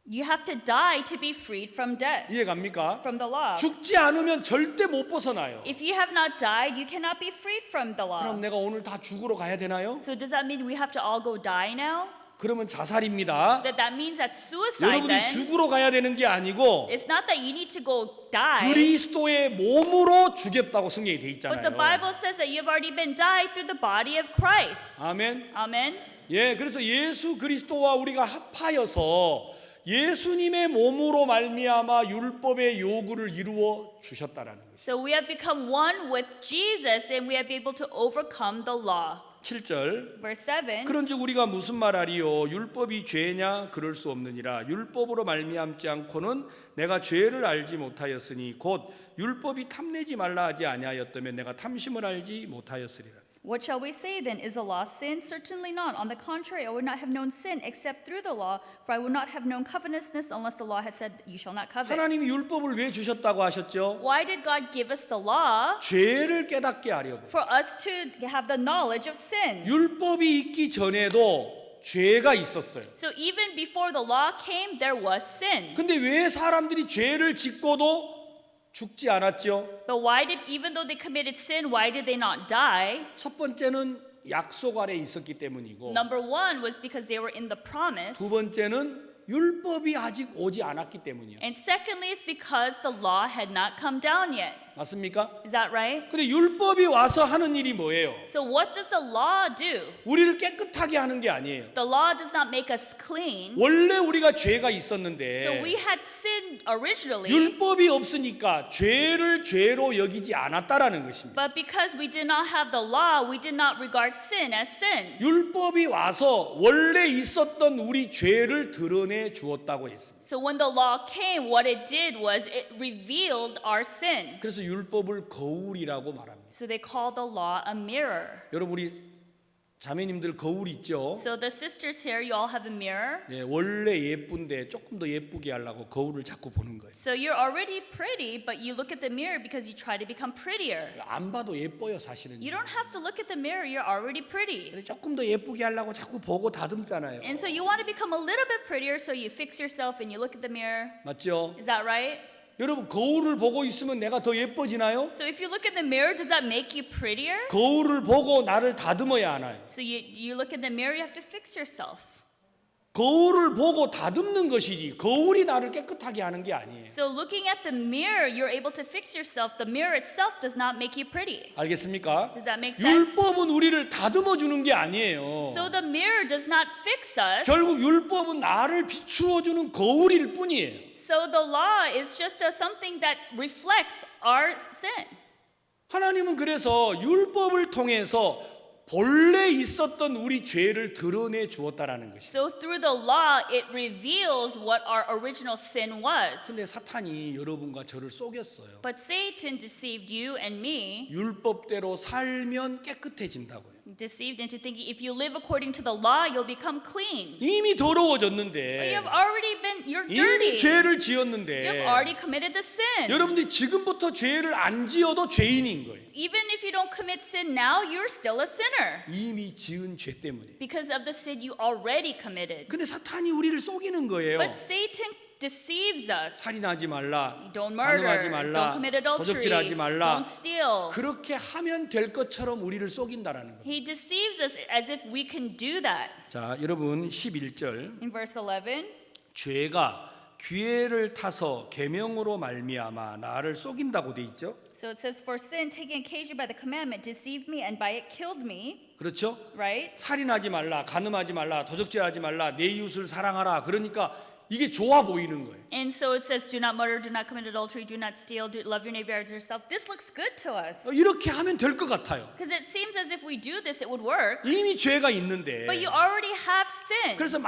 you have to die to be freed from death, 이해갑니까? from the law. 죽지 않으면 절대 못 벗어나요. If you have not died, you cannot be freed from the law. 그럼 내가 오늘 다 죽으러 가야 되나요? So does that mean we have to all go die now? 그러면 자살입니다. that means that's suicide 여러분이 then. 죽으러 가야 되는 게 아니고 It's not that you need to go die. 그리스도의 몸으로 죽였다고 성경에 돼 But the 있잖아요. Bible says that you've already been died through the body of Christ. 아멘. Amen. 예, 그래서 예수 그리스도와 우리가 합하여서 예수님의 몸으로 말미암아 율법의 요구를 이루어 주셨다라는 거예요. So we have become one with Jesus and we have been able to overcome the law. 7절. Verse 7. 그런즉 우리가 무슨 말하리요? 율법이 죄냐? 그럴 수 없느니라. 율법으로 말미암지 않고는 내가 죄를 알지 못하였으니 곧 율법이 탐내지 말라 하지 아니하였다면 내가 탐심을 알지 못하였으리라. What shall we say then? Is the law sin? Certainly not. On the contrary, I would not have known sin except through the law, for I would not have known covetousness unless the law had said, you shall not covet. 하나님이 율법을 왜 주셨다고 하셨죠? Why did God give us the law? 죄를 깨닫게 하려고. For us to have the knowledge of sin. 율법이 있기 전에도 죄가 있었어요. So even before the law came, there was sin. 근데 왜 사람들이 죄를 짓고도 죽지 않았죠? But why did, even though they committed sin, why did they not die? 첫 번째는 약속 아래 있었기 때문이고, Number one was because they were in the promise. 두 번째는 율법이 아직 오지 않았기 때문이었어요. And secondly, it's because the law had not come down yet. 맞습니까? Is that right? 근데 율법이 와서 하는 일이 뭐예요? So what does the law do? 우리를 깨끗하게 하는 게 아니에요. The law does not make us clean. 원래 우리가 죄가 So 있었는데 we had sin originally, 율법이 없으니까 죄를 죄로 여기지 않았다라는 것입니다. but because we did not have the law, we did not regard sin as sin. 율법이 와서 원래 있었던 우리 죄를 드러내 주었다고 했습니다. So when the law came, what it did was it revealed our sin. 그래서 율법을 거울이라고 말합니다. So they call the law a mirror. 여러분 우리 자매님들 거울 있죠? So the sisters here, you all have a mirror. 예, 원래 예쁜데 조금 더 예쁘게 하려고 거울을 자꾸 보는 거예요. So you're already pretty, but you look at the mirror because you try to become prettier. 안 봐도 예뻐요 사실은. You don't have to look at the mirror, you're already pretty. 근데 조금 더 예쁘게 하려고 자꾸 보고 다듬잖아요. And so you want to become a little bit prettier, so you fix yourself and you look at the mirror. 맞죠? Is that right? 여러분 거울을 보고 있으면 내가 더 예뻐지나요? So if you look at the mirror, does that make you prettier? 거울을 보고 나를 다듬어야 하나요? So you look at the mirror, you have to fix yourself. 거울을 보고 다듬는 것이지 거울이 나를 깨끗하게 하는 게 아니에요. So looking at the mirror, you're able to fix yourself. The mirror itself does not make you pretty. 알겠습니까? Does that make sense? 율법은 우리를 다듬어 주는 게 아니에요. So the mirror does not fix us. 결국 율법은 나를 비추어 주는 거울일 뿐이에요. So the law is just something that reflects our sin. 하나님은 그래서 율법을 통해서 본래 있었던 우리 죄를 드러내 주었다라는 것이죠. So through the law, it reveals what our original sin was. 근데 사탄이 여러분과 저를 속였어요. But Satan deceived you and me, 율법대로 살면 깨끗해진다고요. deceived into thinking if you live according to the law, you'll become clean. 이미 But 더러워졌는데, you've already been, you're 이미 dirty. 죄를 You've 지었는데, already committed the sin. 여러분들이 지금부터 죄를 안 지어도 죄인인 거예요. Even if you don't commit sin now, you're still a sinner 이미 지은 죄 때문에. because of the sin you already committed. 근데 사탄이 우리를 속이는 거예요. But Satan deceives us. 살인하지 말라, Don't 간음하지 murder, 말라, don't commit adultery, 도적질하지 말라. don't steal. 그렇게 하면 될 것처럼 우리를 속인다라는 거예요. He deceives us as if we can do that. 자, 여러분 11절. In verse 11, 죄가 기회를 타서 계명으로 말미암아 나를 속인다고 돼 있죠. so it says, for sin taking occasion by the commandment deceived me and by it killed me, 그렇죠? right? 살인하지 말라, 간음하지 말라, 도적질하지 말라, 내 이웃을 사랑하라. 그러니까 이게 좋아 보이는 거예요. And so it says, do not murder, do not commit adultery, do not steal, love your neighbor as yourself. This looks good to us. 이렇게 하면 될 것 같아요. Because it seems as if we do this, it would work. 이미 죄가 있는데. But you already have sin. 그래서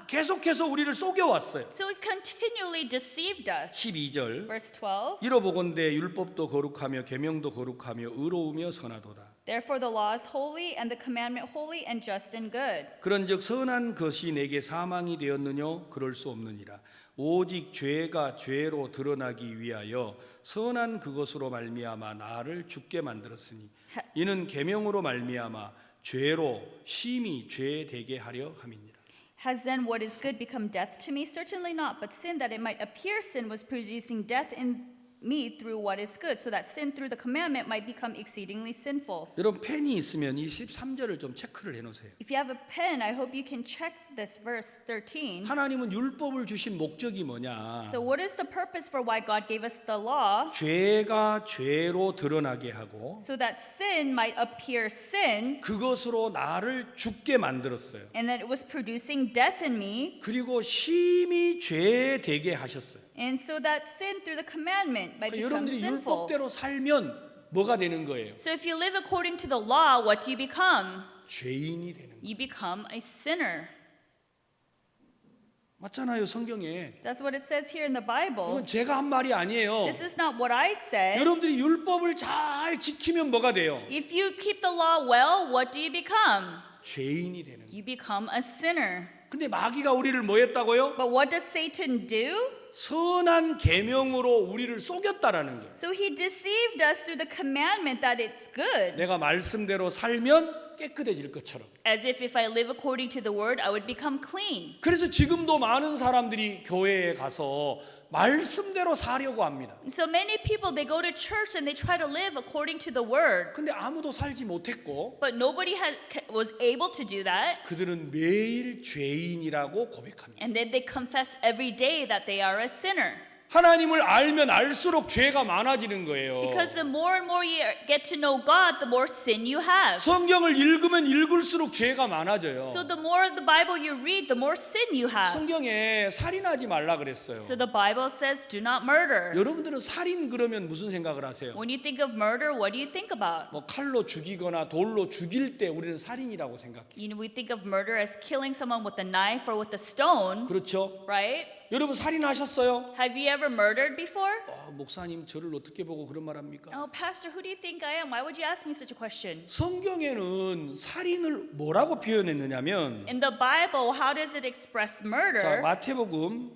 계속해서 우리를 속여왔어요. So it continually deceived us. 12절. Verse 12, 이로보건대 율법도 거룩하며 계명도 거룩하며 의로우며 선하도다. therefore the law is holy and the commandment holy and just and good. 그런즉 선한 것이 내게 사망이 되었느뇨 그럴 수 없느니라. 오직 죄가 죄로 드러나기 위하여 선한 그것으로 말미암아 나를 죽게 만들었으니 이는 계명으로 말미암아 죄로 심히 죄되게 하려 함이니라. Has then what is good become death to me? Certainly not, but sin that it might appear sin was producing death in me through what is good, so that sin through the commandment might become exceedingly sinful. 여러분 펜이 있으면 이 13절을 좀 체크를 해놓으세요. If you have a pen, I hope you can check this verse 13. 하나님은 율법을 주신 목적이 뭐냐? So what is the purpose for why God gave us the law? 죄가 죄로 드러나게 하고 So that sin might appear sin, 그것으로 나를 죽게 만들었어요. and that it was producing death in me, 그리고 심히 죄되게 하셨어요. and so that sin through the commandment might become 여러분들이 sinful. 율법대로 살면 뭐가 되는 거예요? So if you live according to the law, what do you become? 죄인이 되는 거예요. You become a sinner. 맞잖아요, 성경에. That's what it says here in the Bible. 이건 제가 한 말이 아니에요. This is not what I said. 여러분들이 율법을 잘 지키면 뭐가 돼요? If you keep the law well, what do you become? 죄인이 되는 거예요. You become a sinner. 근데 마귀가 우리를 뭐 했다고요? But what does Satan do? 선한 계명으로 우리를 속였다라는 거예요. So he deceived us through the commandment that it's good. 내가 말씀대로 살면 깨끗해질 것처럼. As if I live according to the word, I would become clean. 그래서 지금도 많은 사람들이 교회에 가서 말씀대로 사려고 합니다. So many people, they go to church and they try to live according to the word. 근데 아무도 살지 못했고 But nobody was able to do that. 그들은 매일 죄인이라고 고백합니다. And then they confess every day that they are a sinner. 하나님을 알면 알수록 죄가 많아지는 거예요. Because the more and more you get to know God, the more sin you have. 성경을 읽으면 읽을수록 죄가 많아져요. So the more the Bible you read, the more sin you have. 성경에 살인하지 말라 그랬어요. So the Bible says, do not murder. 여러분들은 살인 그러면 무슨 생각을 하세요? When you think of murder, what do you think about? 뭐 칼로 죽이거나 돌로 죽일 때 우리는 살인이라고 생각해요. You know, we think of murder as killing someone with a knife or with a stone, 그렇죠? right? 여러분 살인하셨어요? Have you ever murdered before? 목사님 저를 어떻게 보고 그런 말 합니까? Oh, Pastor, who do you think I am? Why would you ask me such a question? 성경에는 살인을 뭐라고 표현했느냐면 In the Bible, how does it express 자, murder? 마태복음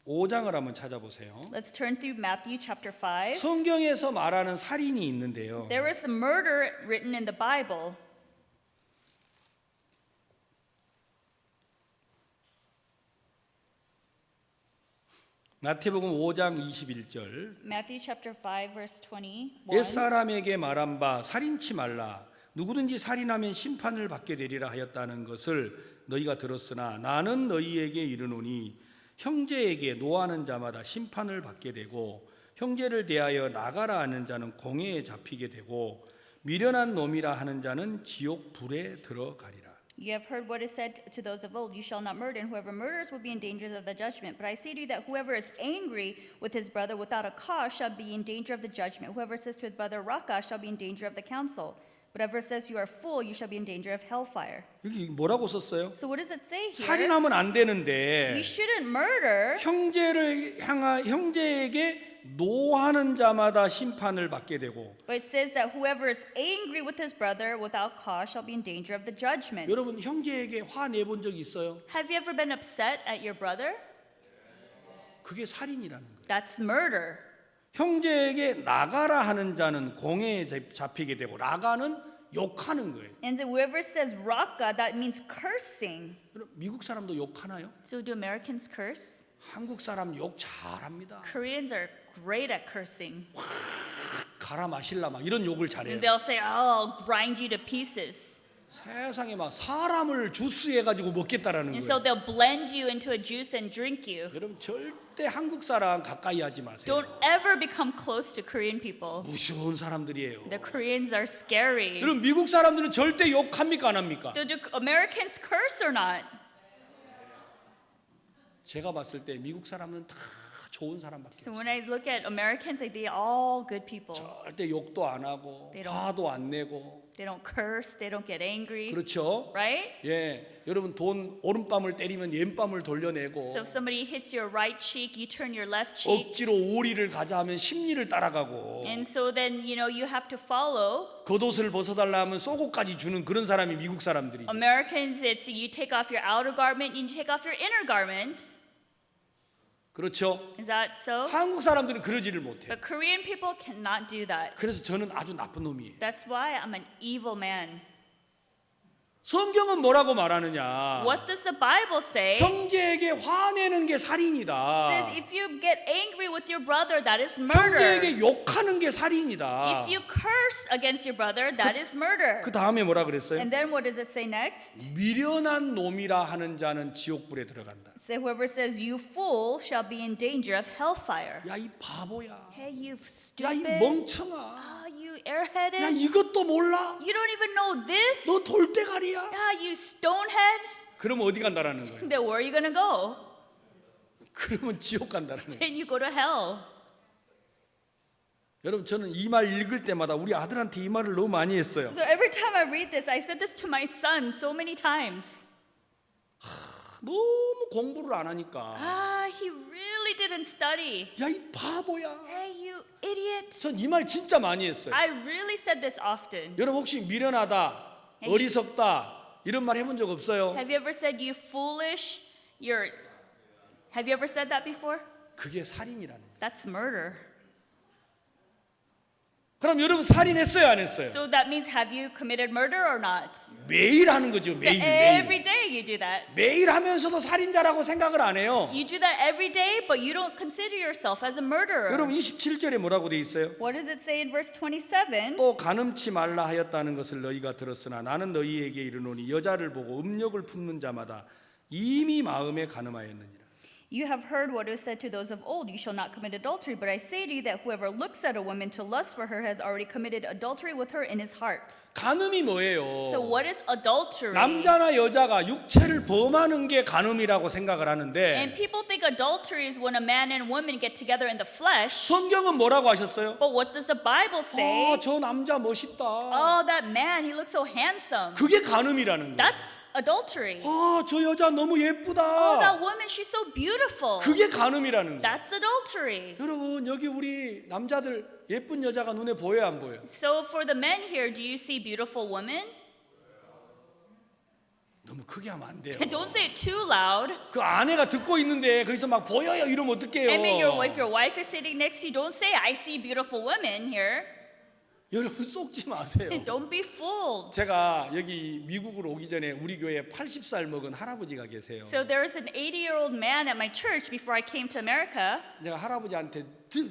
5장을 한번 찾아보세요. Let's turn through Matthew chapter 5. 성경에서 말하는 살인이 있는데요. There is some murder written in the Bible. 마태복음 5장 21절 Matthew chapter 5 verse 21. 옛사람에게 말한 바 살인치 말라 누구든지 살인하면 심판을 받게 되리라 하였다는 것을 너희가 들었으나 나는 너희에게 이르노니 형제에게 노하는 자마다 심판을 받게 되고 형제를 대하여 나가라 하는 자는 공회에 잡히게 되고 미련한 놈이라 하는 자는 지옥 불에 들어가리라. You have heard what is said to those of old, you shall not murder, and whoever murders will be in danger of the judgment. But I say to you that whoever is angry with his brother without a cause shall be in danger of the judgment. Whoever says to his brother, Raka, shall be in danger of the council. But whoever says you are a fool, you shall be in danger of hellfire. 여기 뭐라고 썼어요? So what does it say here? 살인하면 안 되는데 You shouldn't murder, 형제에게 노하는 자마다 심판을 받게 되고 but it says that whoever is angry with his brother without cause shall be in danger of the judgment. 여러분 형제에게 화내본 적 있어요? Have you ever been upset at your brother? 그게 살인이라는 거예요. That's murder. 형제에게 나가라 하는 자는 공회에 잡히게 되고 나가는 욕하는 거예요. And then whoever says Raka, that means cursing. 그럼 미국 사람도 욕하나요? So do Americans curse? 한국 사람 욕 잘합니다. Koreans are great at cursing. 가라 마실라 막 이런 욕을 잘해요. And they'll say, oh, I'll grind you to pieces. 세상에 막 사람을 주스해 가지고 먹겠다라는 And so 거예요. they'll blend you into a juice and drink you. 여러분 절대 한국 사람 가까이 하지 마세요. Don't ever become close to Korean people. 무서운 사람들이에요. The Koreans are scary. 여러분 미국 사람들은 절대 욕합니까 안 합니까? Do Americans curse or not? 제가 봤을 때 미국 사람은 다 좋은 사람밖에 So 없어요. when I look at Americans, like they're all good people. 절대 욕도 안 하고 They don't- 화도 안 내고 They don't curse. They don't get angry. 그렇죠? Right? 예, 여러분 돈 오른밤을 때리면 왼밤을 돌려내고 So if somebody hits your right cheek, you turn your left cheek. 억지로 오리를 가자 하면 심리를 따라가고 And so then, you have to follow. 겉옷을 벗어달라 하면 속옷까지 주는 그런 사람이 미국 사람들이죠. Americans, it's you take off your outer garment, you take off your inner garment. 그렇죠? Is that so? 한국 사람들은 그러지를 못해요. But Korean people cannot do that. 그래서 저는 아주 나쁜 놈이에요. That's why I'm an evil man. 성경은 뭐라고 말하느냐? What does the Bible say? 형제에게 화내는 게 살인이다. Says if you get angry with your brother, that is murder. 형제에게 욕하는 게 살인이다. If you curse against your brother, that is murder. 그 다음에 뭐라 그랬어요? And then what does it say next? 미련한 놈이라 하는 자는 지옥불에 들어간다. Say whoever says you fool shall be in danger of hellfire. 야, 이 바보야. Hey, you 야, 이 stupid. 멍청아. You 야, airheaded. 이것도 몰라? You don't even know this. 너 돌대가리야? You stonehead. 그럼 어디 간다라는 거예요? Then where are you gonna go? 그러면 지옥 간다는 거예요. Then you go to hell. 여러분, 저는 이 말 읽을 때마다 우리 아들한테 이 말을 너무 많이 했어요. So every time I read this, I said this to my son so many times. 너무 공부를 안 하니까. He really didn't study. 야, 이 바보야. Hey, you idiot. 전 이 말 진짜 많이 했어요. I really said this often. 여러분 혹시 미련하다, 어리석다 이런 말 해본 적 없어요? Have you ever said you foolish? Have you ever said that before? 그게 살인이라는 거예요. That's murder. 그럼 여러분 살인했어요, 안 했어요? So that means have you committed murder or not? 매일 하는 거죠, So 매일. every day you do that. 매일 하면서도 살인자라고 생각을 안 해요. You do that every day, but you don't consider yourself as a murderer. 여러분 27절에 뭐라고 돼 있어요? What does it say in verse 27? 또 간음치 말라 하였다는 것을 너희가 들었으나 나는 너희에게 이르노니 여자를 보고 음욕을 품는 자마다 이미 마음에 간음하였느니라. You have heard what was said to those of old, you shall not commit adultery. But I say to you that whoever looks at a woman to lust for her has already committed adultery with her in his heart. 간음이 뭐예요? So what is adultery? 남자나 여자가 육체를 범하는 게 간음이라고 생각을 하는데 And people think adultery is when a man and woman get together in the flesh. 성경은 뭐라고 하셨어요? But what does the Bible say? 저 남자 멋있다. Oh, that man, he looks so handsome. 그게 간음이라는 거예요. That's adultery. 저 여자 너무 예쁘다. Oh, that woman, she's so beautiful. 그게 간음이라는 거예요. That's adultery. 여러분 여기 우리 남자들 예쁜 여자가 눈에 보여요, 안 보여요? So for the men here, do you see beautiful women? 너무 크게 하면 안 돼요. Don't say it too loud. 그 아내가 듣고 있는데 거기서 막 보여요 이러면 어떡해요? I mean, if your wife is sitting next to you, don't say, I see beautiful women here. 여러분 속지 마세요. Don't be fooled. 제가 여기 미국으로 오기 전에 우리 교회에 80살 먹은 할아버지가 계세요. So there was an 80-year-old man at my church before I came to America. 내가 할아버지한테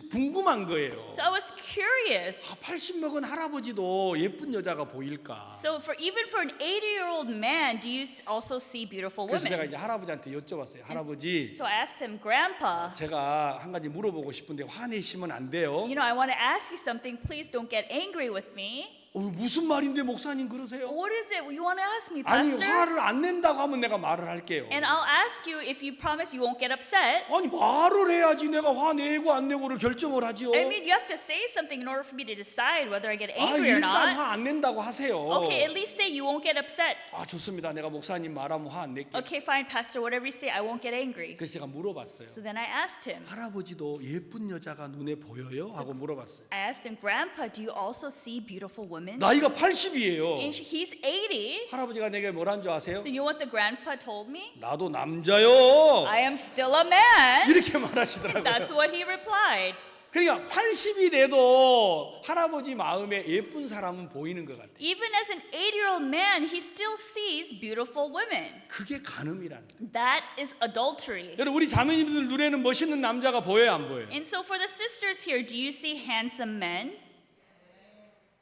궁금한 거예요. So I was curious. 80 먹은 할아버지도 예쁜 여자가 보일까? So even for an 80-year-old man, do you also see beautiful 그래서 제가 women? 이제 할아버지한테 여쭤봤어요. 할아버지, So I asked him, Grandpa, 제가 한 가지 물어보고 싶은데 화내시면 안 돼요. you know, I want to ask you something. Please don't get angry with me. 무슨 말인데 목사님 그러세요? What is it you want to ask me, 아니 Pastor? 화를 안 낸다고 하면 내가 말을 할게요. And I'll ask you if you promise you won't get upset. 아니 말을 해야지 내가 화내고 안 내고를 결정을 하지요. I mean, you have to say something in order for me to decide whether I get angry or 일단 not. 화 안 낸다고 하세요. Okay, at least say you won't get upset. 좋습니다. 내가 목사님 말하면 화 안 낼게요. Okay, fine, Pastor, whatever you say, I won't get angry. 그래서 제가 물어봤어요. So then I asked him. 할아버지도 예쁜 여자가 눈에 보여요? 하고 물어봤어요. I asked him, Grandpa, do you also see beautiful women? 나이가 And 80이에요. he's 80. 할아버지가 내게 뭐란 줄 아세요? So you know what the grandpa told me? 나도 남자요. I am still a man. 이렇게 말하시더라고요. That's what he replied. 그러니까 80이 돼도 할아버지 마음에 예쁜 사람은 보이는 것 같아요. Even as an 80-year-old man, he still sees beautiful women. 그게 간음이라는 거예요. That is adultery. 여러분 우리 자매님들 눈에는 멋있는 남자가 보여요, 안 보여요? And so for the sisters here, do you see handsome men?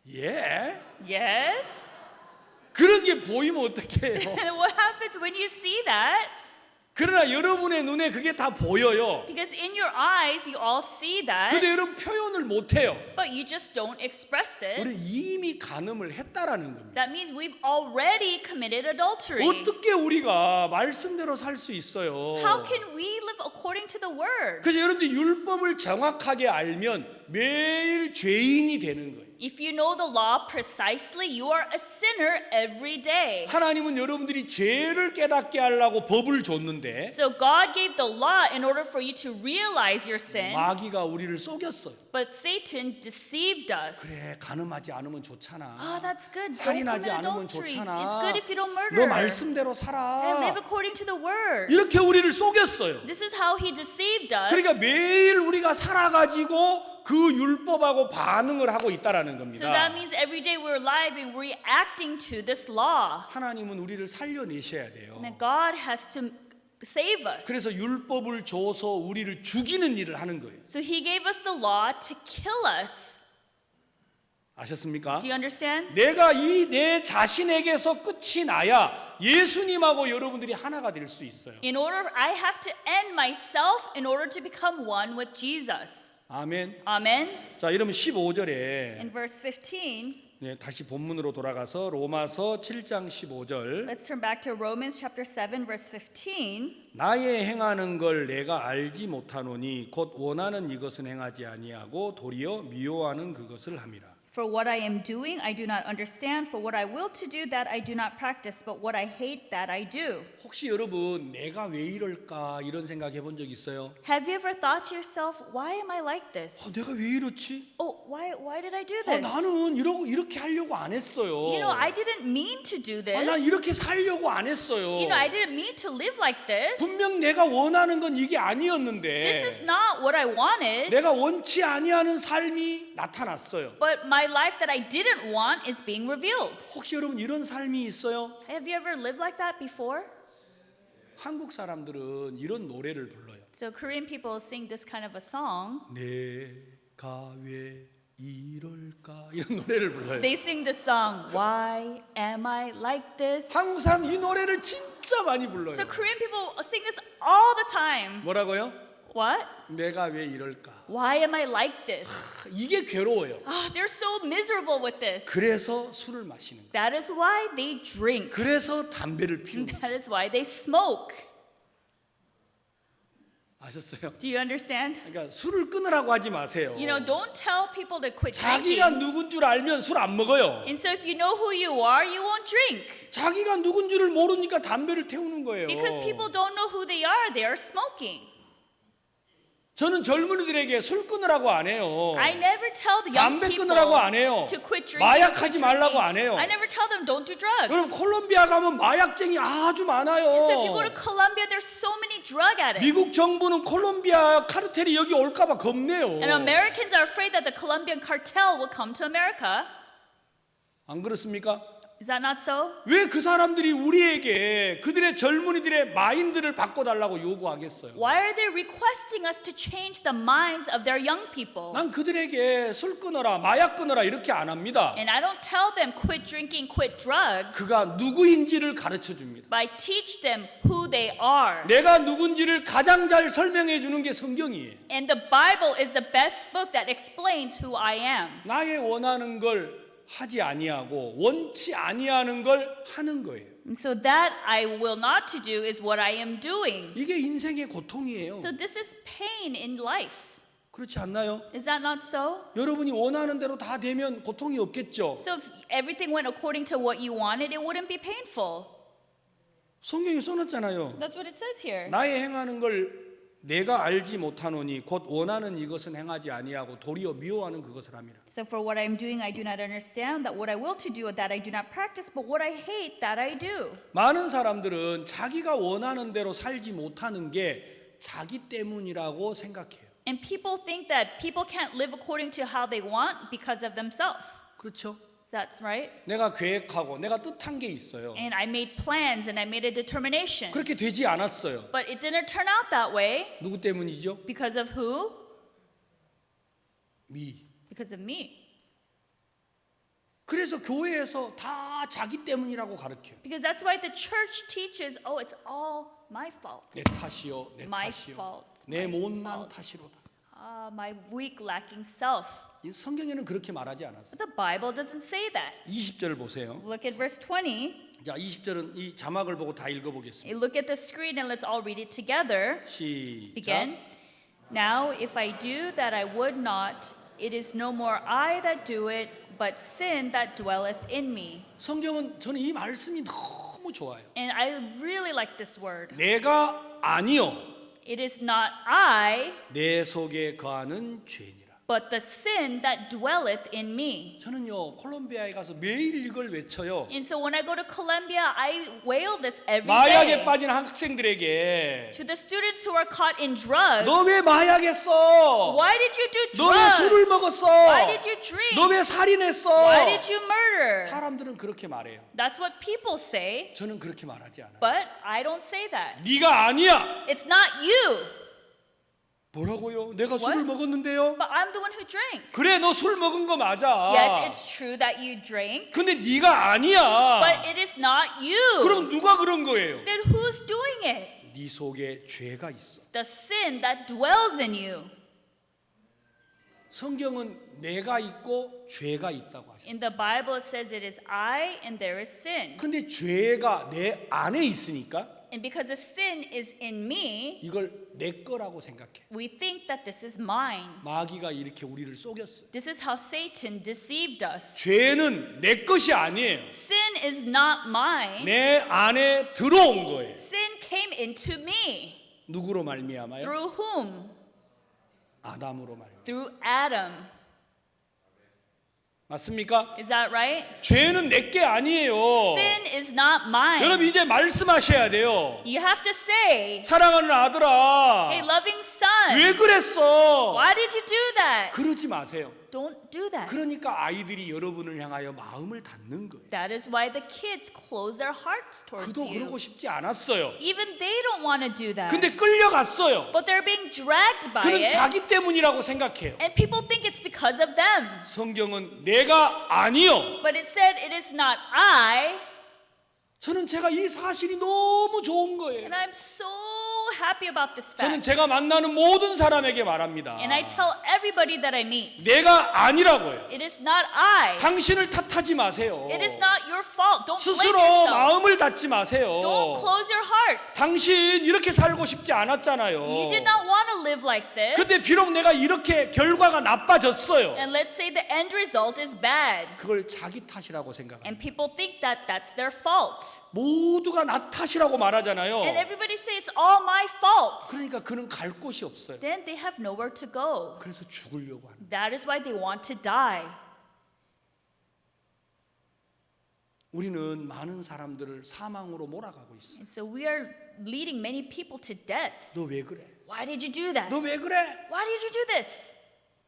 예. Yes. 그런 게 보이면 어떡해요? What happens when you see that? 그러나 여러분의 눈에 그게 다 보여요. Because in your eyes, you all see that, 근데 여러분 표현을 못 해요. but you just don't express it. 우리 이미 간음을 했다라는 겁니다. That means we've already committed adultery. 어떻게 우리가 말씀대로 살 수 있어요? How can we live according to the word? 그래서 여러분들 율법을 정확하게 알면 매일 죄인이 되는 거예요. If you know the law precisely, you are a sinner every day. 하나님은 여러분들이 죄를 깨닫게 하려고 법을 줬는데 So God gave the law in order for you to realize your sin, 마귀가 우리를 속였어요. but Satan deceived us. 그래, 간음하지 않으면 좋잖아. Oh, that's good. Don't 살인하지 commit 않으면 adultery. 좋잖아. It's good if you don't murder. 너 말씀대로 And 살아. live according to the word. 이렇게 우리를 속였어요. This is how he deceived us. 그러니까 매일 우리가 살아가지고 그 율법하고 반응을 하고 있다라는 So 겁니다. that means every day we're alive and reacting to this law. 하나님은 우리를 살려내셔야 돼요. And God has to save us. 그래서 율법을 줘서 우리를 죽이는 일을 하는 거예요. So He gave us the law to kill us. 아셨습니까? Do you understand? 내가 이 내 자신에게서 끝이 나야 예수님하고 여러분들이 하나가 될 수 있어요. In order, I have to end myself in order to become one with Jesus. 아멘. Amen. 자, 이러면 15절에 In verse 15, 다시 본문으로 돌아가서 로마서 7장 15절. let's turn back to Romans chapter 7, verse 15. 나의 행하는 걸 내가 알지 못하노니 곧 원하는 이것은 행하지 아니하고 도리어 미워하는 그것을 함이라. For what I am doing, I do not understand. For what I will to do, that I do not practice. But what I hate, that I do. 혹시 여러분 내가 왜 이럴까 이런 생각 해본 적 있어요? Have you ever thought to yourself, why am I like this? 내가 왜 이렇지? Oh, why did I do this? 나는 이렇게 하려고 안 했어요. You know, I didn't mean to do this. 난 이렇게 살려고 안 했어요. You know, I didn't mean to live like this. 분명 내가 원하는 건 이게 This is 아니었는데 not what I wanted. 내가 원치 아니하는 삶이 나타났어요. But my life that I didn't want is being revealed. 혹시 여러분 이런 삶이 있어요? Have you ever lived like that before? 한국 사람들은 이런 노래를 불러요. So Korean people sing this kind of a song. 내가 왜 이럴까 이런 노래를 불러요. They sing this song, Why am I like this? 한국 사람 이 노래를 진짜 많이 불러요. So Korean people sing this all the time. 뭐라고요? What? 내가 왜 이럴까? Why am I like this? 이게 괴로워요. They're so miserable with this. 그래서 술을 마시는 거예요. That is why they drink. 그래서 담배를 피우는 거예요. That is why they smoke. 아셨어요? Do you understand? 그러니까 술을 끊으라고 하지 마세요. You know, don't tell people to quit 자기가 drinking. 누군 줄 알면 술 안 먹어요. And so if you know who you are, you won't drink. 자기가 누군 줄을 모르니까 담배를 태우는 거예요. Because people don't know who they are smoking. 저는 젊은이들에게 술 끊으라고 안 해요. I never tell the young 담배 people 끊으라고 안 해요. to quit drinking. 마약하지 quit 말라고 drinking. 안 해요. I never tell them don't do drugs. 여러분 콜롬비아 가면 마약쟁이 아주 많아요. So if you go to Colombia, there's so many drug addicts. 미국 정부는 콜롬비아 카르텔이 여기 올까봐 겁내요. And Americans are afraid that the Colombian cartel will come to America. 안 그렇습니까? Is that not so? 왜 그 사람들이 우리에게 그들의 젊은이들의 마인드를 바꿔달라고 요구하겠어요? Why are they requesting us to change the minds of their young people? 난 그들에게 술 끊어라, 마약 끊어라 이렇게 안 합니다. And I don't tell them quit drinking, quit drugs, 그가 누구인지를 가르쳐 줍니다. but I teach them who they are. 내가 누군지를 가장 잘 설명해 주는 게 성경이에요. And the Bible is the best book that explains who I am. 나의 원하는 걸 하지 아니하고 원치 아니하는 걸 하는 거예요. And so that I will not to do is what I am doing. 이게 인생의 고통이에요. So this is pain in life. 그렇지 않나요? Is that not so? 여러분이 원하는 대로 다 되면 고통이 없겠죠. So if everything went according to what you wanted, it wouldn't be painful. 성경에 써놨잖아요. That's what it says here. 나의 행하는 걸 내가 알지 못하노니 곧 원하는 이것은 행하지 아니하고 도리어 미워하는 그것을 함이라. So for what I am doing, I do not understand. That what I will to do, that I do not practice. But what I hate, that I do. 많은 사람들은 자기가 원하는 대로 살지 못하는 게 자기 때문이라고 생각해요. And people think that people can't live according to how they want because of themselves. 그렇죠? That's right. 내가 계획하고 내가 뜻한 게 있어요. And I made plans and I made a determination. 그렇게 되지 않았어요. But it didn't turn out that way. 누구 때문이죠? Because of who? 미. Because of me. 그래서 교회에서 다 자기 때문이라고 가르쳐요. Because that's why the church teaches, oh, it's all my fault. 내 탓이요, 내 My 탓이요. fault, 내 my 못난 fault. 탓이로다. My weak, lacking self. 이 성경에는 그렇게 말하지 않았어요. But the Bible doesn't say that. 20절을 보세요. Look at verse 20. 자, 20절은 이 자막을 보고 다 읽어보겠습니다. You look at the screen and let's all read it together. 시작. Begin. Now, if I do that I would not, it is no more I that do it, but sin that dwelleth in me. 성경은 저는 이 말씀이 너무 좋아요. And I really like this word. 내가 아니요 It is not I, 내 속에 거하는 죄니라. but the sin that dwelleth in me. 저는요 콜롬비아에 가서 매일 이걸 외쳐요. And so when I go to Colombia, I wail this every 마약에 day 빠진 학생들에게 to the students who are caught in drugs. 너 왜 마약했어? Why did you do 너 왜 술을 drugs? 먹었어? Why did you drink? 너 왜 살인했어? Why did you murder? 사람들은 그렇게 말해요. That's what people say, 저는 그렇게 말하지 않아요. but I don't say that. 네가 아니야. It's not you, 뭐라고요? 내가 술을 What? 먹었는데요. but I'm the one who drank. 그래 너 술 먹은 거 맞아. Yes, it's true that you drank, 근데 네가 아니야. but it is not you. 그럼 누가 그런 거예요? Then who's doing it? 네 속에 죄가 있어. The sin that dwells in you. 성경은 내가 있고 죄가 있다고 하셨어요. In the Bible it says it is I and there is sin. 근데 죄가 내 안에 있으니까 And because the sin is in me, 이걸 내 거라고 생각해. we think that this is mine. 마귀가 이렇게 우리를 속였어요. This is how Satan deceived us. 죄는 내 것이 아니에요. Sin is not mine. 내 안에 들어온 거예요. Sin came into me. 누구로 말미암아요? Through whom? 아담으로 말미암아. Through Adam. 맞습니까? Is that right? 죄는 내 게 아니에요. Sin is not mine. 여러분 이제 말씀하셔야 돼요. You have to say, 사랑하는 아들아, hey, loving son, 왜 그랬어? why did you do that? 그러지 마세요. Don't do that. 그러니까 아이들이 여러분을 향하여 마음을 닫는 거예요. That is why the kids close their hearts towards 그도 그러고 you. 싶지 않았어요. Even they don't want to do that. 근데 끌려갔어요. But they're being dragged by 그는 it. 자기 때문이라고 생각해요. And people think it's because of them. 성경은 내가 아니요. But it said it is not I. 저는 제가 이 사실이 너무 좋은 거예요. And I'm so happy about this 저는 fact. 제가 만나는 모든 사람에게 말합니다. And I tell everybody that I meet, 내가 아니라고요. it is not I. 당신을 탓하지 마세요. It is not your fault. Don't blame 스스로 yourself. 마음을 닫지 마세요. Don't close your hearts. 당신 이렇게 살고 싶지 않았잖아요. You did not want to live like this. 근데 비록 내가 이렇게 결과가 나빠졌어요. And let's say the end result is bad. 그걸 자기 탓이라고 생각합니다. And people think that that's their fault. 모두가 나 탓이라고 말하잖아요. And everybody say it's all my fault. 그러니까 그는 갈 곳이 없어요. Then they have nowhere to go. 그래서 죽으려고 하는. That is why they want to die. 우리는 많은 사람들을 사망으로 몰아가고 있어. And so we are leading many people to death. 너 왜 그래? Why did you do that? 너 왜 그래? Why did you do this?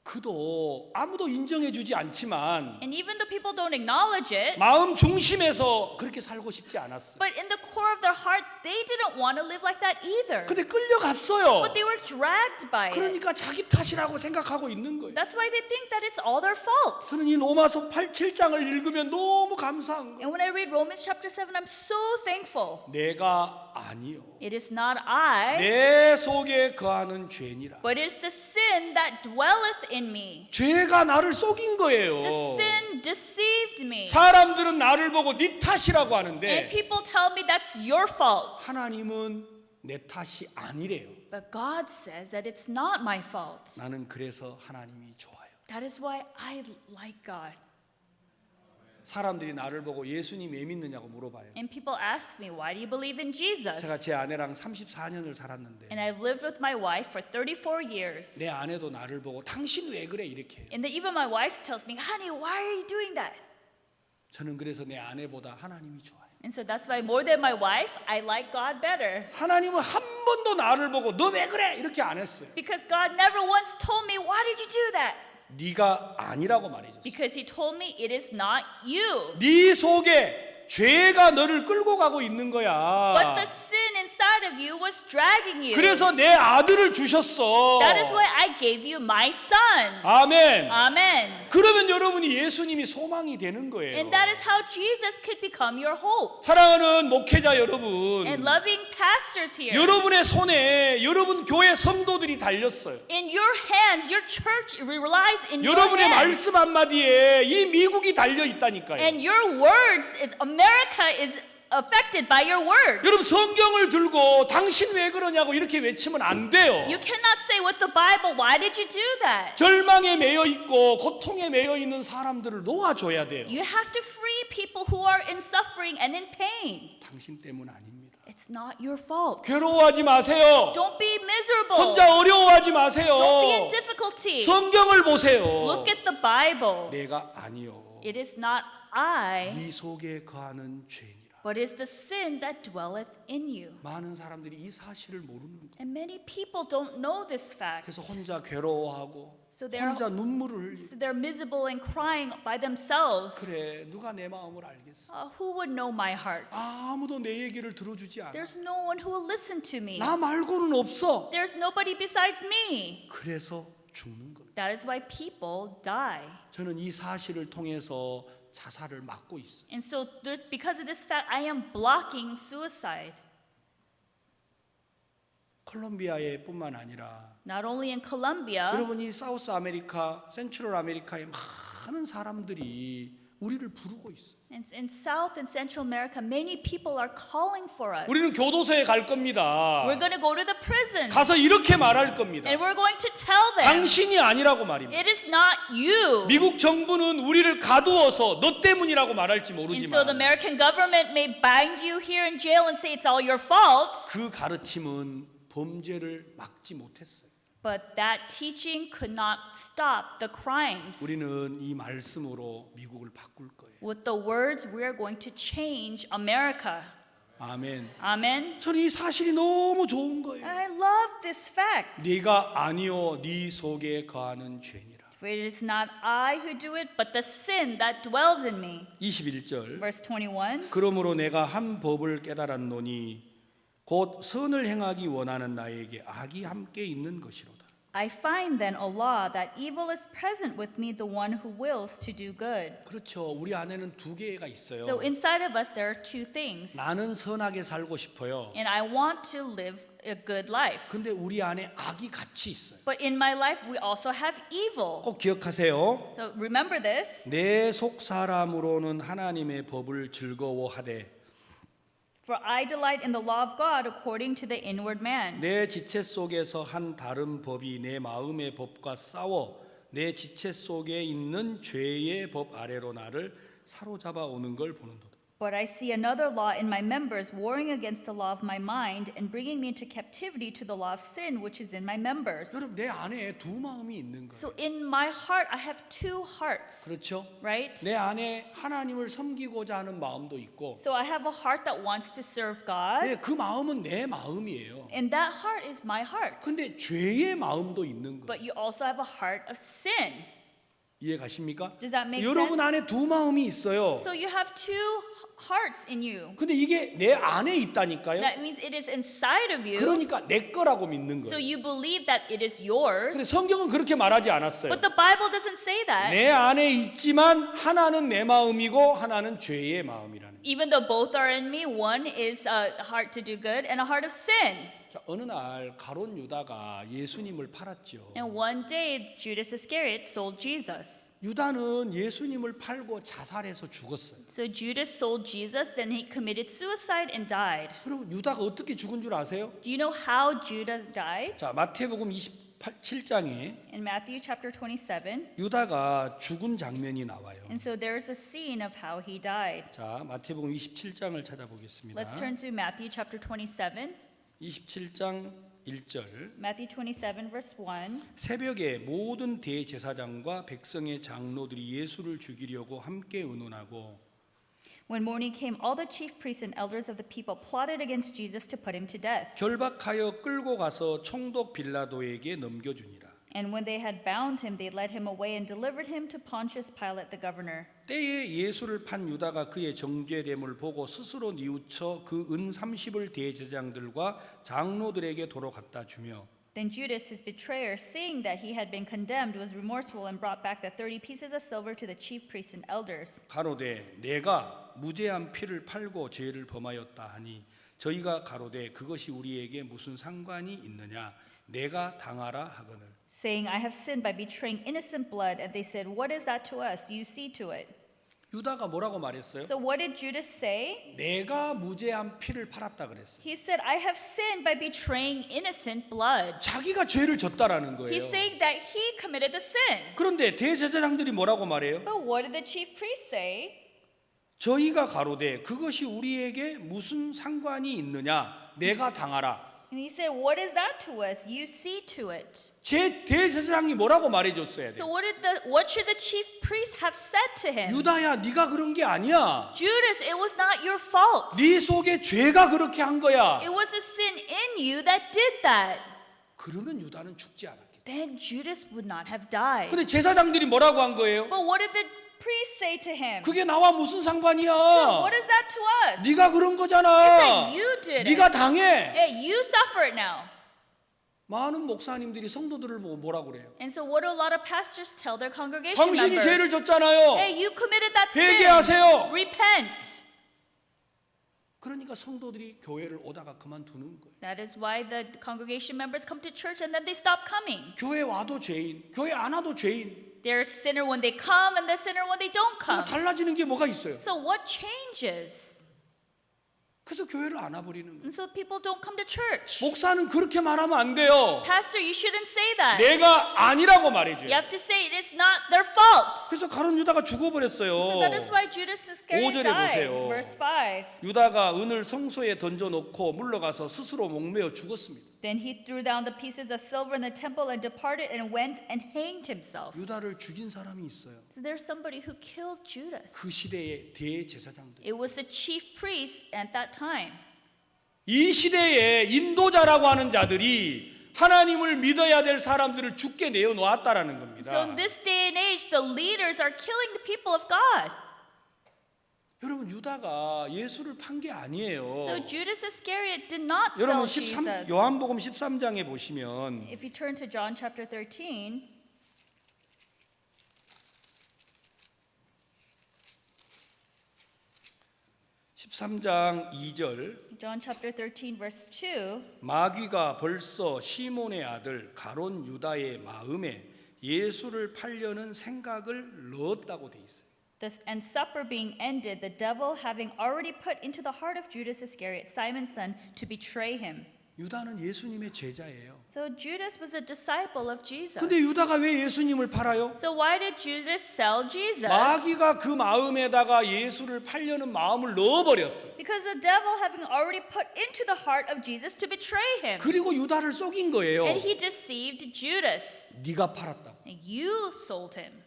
그도 아무도 인정해주지 않지만 And even though people don't acknowledge it, 마음 중심에서 그렇게 살고 싶지 않았어. but in the core of their heart, they didn't want to live like that either. 근데 끌려갔어요. But they were dragged by it. 그러니까 자기 탓이라고 생각하고 있는 거예요. That's why they think that it's all their fault. 저는 이 로마서 7장을 읽으면 너무 감사한 거예요. And when I read Romans chapter 7, I'm so thankful. 내가 아니요. It is not I, 내 속에 거하는 죄니라. but it is the sin that dwelleth in me. 죄가 나를 속인 거예요. The sin deceived me. 사람들은 나를 보고 네 탓이라고 And 하는데 people tell me that's your fault. 하나님은 내 탓이 아니래요. But God says that it's not my fault. 나는 그래서 하나님이 좋아요. That is why I like God. 사람들이 나를 보고 예수님 왜 믿느냐고 물어봐요. And people ask me, why do you believe in 제가 Jesus? 제 아내랑 34년을 살았는데 And I've lived with my wife for 34 years. 내 아내도 나를 보고 당신 왜 그래 이렇게 해요. And then even my wife tells me, honey, why are you doing that? 저는 그래서 내 아내보다 하나님이 좋아요. And so that's why more than my wife, I like God better. 하나님은 한 번도 나를 보고 너 왜 그래 이렇게 안 했어요. Because God never once told me, why did you do that? 네가 아니라고 말해줬어요. Because He told me it is not you. 네 속에 죄가 너를 끌고 가고 있는 거야. But the sin inside of you was dragging you. 그래서 내 아들을 주셨어. That is why I gave you my son. 아멘. Amen. 그러면 여러분이 예수님이 소망이 되는 거예요. And that is how Jesus could become your hope. 사랑하는 목회자 여러분, And loving pastors here. 여러분의 손에 여러분 교회 성도들이 달렸어요. In your hands, your church relies in your 여러분의 hands. 말씀 한마디에 이 미국이 달려 있다니까요. And your words, America is affected by your words. 여러분 성경을 들고 당신 왜 그러냐고 이렇게 외치면 안 돼요. You cannot say with the Bible, why did you do that? 절망에 매여 있고 고통에 매여 있는 사람들을 놓아줘야 돼요. You have to free people who are in suffering and in pain. 당신 때문 아닙니다. It's not your fault. 괴로워하지 마세요. Don't be miserable. 혼자 어려워하지 마세요. Don't be in difficulty. 성경을 보세요. Look at the Bible. 내가 아니요. It is not I, 네 속에 거하는 죄니라. but is the sin that dwelleth in you. 많은 사람들이 이 사실을 모르는 거예요. And many people don't know this fact. 그래서 혼자 괴로워하고 So they're- 혼자 눈물을 흘리고 So they're miserable and crying by themselves. 그래 누가 내 마음을 알겠어. Who would know my heart? 아무도 내 얘기를 들어주지 않아. There's no one who will listen to me. 나 말고는 없어. There's nobody besides me. 그래서 죽는 겁니다. That is why people die. 저는 이 사실을 통해서 자살을 막고 있어요. And so because of this fact, I am blocking suicide. 콜롬비아에 뿐만 아니라 Not only in Colombia, 여러분 이 사우스 아메리카, 센트럴 아메리카의 많은 사람들이 우리를 부르고 있어요. and in South and Central America, many people are calling for us. 우리는 교도소에 갈 겁니다. We're going to go to the prison. 가서 이렇게 말할 겁니다. And we're going to tell them, 당신이 아니라고 말입니다. it is not you. 미국 정부는 우리를 가두어서 너 때문이라고 말할지 And so the 모르지만 American government may bind you here in jail and say it's all your fault. 그 가르침은 범죄를 막지 못했어요. But that teaching could not stop the crimes. 우리는 이 말씀으로 미국을 바꿀 거예요. With the words, we are going to change America. 아멘. Amen. 저는 이 사실이 너무 좋은 거예요. I love this fact. 네가 아니요 네 속에 거하는 죄니라. For it is not I who do it, but the sin that dwells in me. 21절. Verse 21. 그러므로 내가 한 법을 깨달았노니 곧 선을 행하기 원하는 나에게 악이 함께 있는 것이로다. I find then a law that evil is present with me, the one who wills to do good. 그렇죠. 우리 안에는 두 개가 있어요. So inside of us there are two things. 나는 선하게 살고 싶어요. And I want to live a good life. 근데 우리 안에 악이 같이 있어요. But in my life we also have evil. 꼭 기억하세요. So remember this. 내 속 사람으로는 하나님의 법을 즐거워하되 For I delight in the law of God according to the inward man. 내 지체 속에서 한 다른 법이 내 마음의 법과 싸워 내 지체 속에 있는 죄의 법 아래로 나를 사로잡아 오는 걸 보는도다. But I see another law in my members warring against the law of my mind and bringing me into captivity to the law of sin which is in my members. 여러분 내 안에 두 마음이 있는 거예요. So in my heart I have two hearts, 그렇죠? right? 내 안에 하나님을 섬기고자 하는 마음도 있고 So I have a heart that wants to serve God, 네, 그 마음은 내 마음이에요. and that heart is my heart. 근데 죄의 마음도 있는 거예요. But you also have a heart of sin. 이해 가십니까? Does that make 여러분 sense? 안에 두 마음이 있어요. So you have two hearts in you. 근데 이게 내 안에 있다니까요. That means it is inside of you. 그러니까 내 거라고 믿는 So 거예요. you believe that it is yours. 근데 성경은 그렇게 말하지 않았어요. But the Bible doesn't say that. 내 안에 있지만 하나는 내 마음이고 하나는 죄의 마음이라는. Even though both are in me, one is a heart to do good and a heart of sin. 자, 어느 날 가롯 유다가 예수님을 팔았죠. And one day, Judas Iscariot sold Jesus. 유다는 예수님을 팔고 자살해서 죽었어요. So Judas sold Jesus, then he committed suicide and died. 그럼 유다가 어떻게 죽은 줄 아세요? Do you know how Judas died? 자, 마태복음 27장에 In Matthew chapter 27. 유다가 죽은 장면이 나와요. And so there's a scene of how he died. 자, 마태복음 27장을 찾아보겠습니다. Let's turn to Matthew chapter 27. 27장 1절. Matthew 27 verse 1. 새벽에 모든 대제사장과 백성의 장로들이 예수를 죽이려고 함께 의논하고 When morning came, all the chief priests and elders of the people plotted against Jesus to put him to death. 결박하여 끌고 가서 총독 빌라도에게 넘겨주니라. And when they had bound him, they led him away and delivered him to Pontius Pilate the governor. 때에 예수를 판 유다가 그의 정죄됨을 보고 스스로 뉘우쳐 그 은 30을 대제사장들과 장로들에게 도로 갖다 주며 Then Judas, his betrayer, seeing that he had been condemned, was remorseful and brought back the 30 pieces of silver to the chief priests and elders. 가로되 내가 무죄한 피를 팔고 죄를 범하였다 하니 저희가 가로되 그것이 우리에게 무슨 상관이 있느냐 내가 당하라 하거늘 Saying, I have sinned by betraying innocent blood. And they said, what is that to us? You see to it. 유다가 뭐라고 말했어요? So what did Judas say? 내가 무죄한 피를 팔았다 그랬어요. He said, I have sinned by betraying innocent blood. 자기가 죄를 졌다라는 거예요. He's saying that he committed the sin. 그런데 대제사장들이 뭐라고 말해요? But what did the chief priests say? 저희가 가로되 그것이 우리에게 무슨 상관이 있느냐 내가 당하라. And he said, what is that to us? You see to it. 제 대제사장이 뭐라고 말해줬어야 돼? So what should the chief priest have said to him? 유다야, 네가 그런 게 아니야. Judas, it was not your fault. 네 속에 죄가 그렇게 한 거야. It was a sin in you that did that. 그러면 유다는 죽지 않았겠다. Then Judas would not have died. 근데 제사장들이 뭐라고 한 거예요? But what did the priest say to him? 그게 나와 무슨 상관이야? What is that to us? 네가 그런 He 거잖아. said, you did it. 네가 당해. Yeah, you suffer it now. 많은 목사님들이 성도들을 보고 뭐라고 그래요? And so what do a lot of pastors tell their congregation 당신이 죄를 members? 졌잖아요. Hey, you committed that sin. 회개하세요. Repent. 그러니까 성도들이 교회를 오다가 그만두는 거예요. That is why the congregation members come to church and then they stop coming. 교회 와도 죄인, 교회 안 와도 죄인. They're a sinner when they come and the sinner when they don't come. 달라지는 게 뭐가 있어요? So what changes? 그래서 교회를 안 와버리는 거예요. And so people don't come to church. 목사는 그렇게 말하면 안 돼요. Pastor, you shouldn't say that. 내가 아니라고 You 말해줘요. have to say it's not their fault. 그래서 가룟 유다가 죽어버렸어요. So that is why Judas Iscariot 5절에 died. 보세요. Verse 5. 유다가 은을 성소에 던져놓고 물러가서 스스로 목매어 죽었습니다. Then he threw down the pieces of silver in the temple and departed and went and hanged himself. 유다를 죽인 사람이 있어요. So there's somebody who killed Judas. 그 시대의 대제사장들. It was the chief priest at that time. 이 시대의 인도자라고 하는 자들이 하나님을 믿어야 될 사람들을 죽게 내어놓았다라는 겁니다. So in this day and age, the leaders are killing the people of God. 여러분, 유다가 예수를 판 게 아니에요. So Judas Iscariot did not 여러분, sell Jesus. 요한복음 13장에 보시면 If you turn to John chapter 13, 13장 2절 John chapter 13 verse 2, 마귀가 벌써 시몬의 아들 가론 유다의 마음에 예수를 팔려는 생각을 넣었다고 돼 있어요. and supper being ended, the devil having already put into the heart of Judas Iscariot, Simon's son, to betray him. 유다는 예수님의 제자예요. So Judas was a disciple of Jesus. 근데 유다가 왜 예수님을 팔아요? So why did Judas sell Jesus? 마귀가 그 마음에다가 예수를 팔려는 마음을 넣어버렸어요. Because the devil having already put into the heart of Jesus to betray him. 그리고 유다를 속인 거예요. And he deceived Judas. 네가 팔았다고. And you sold him.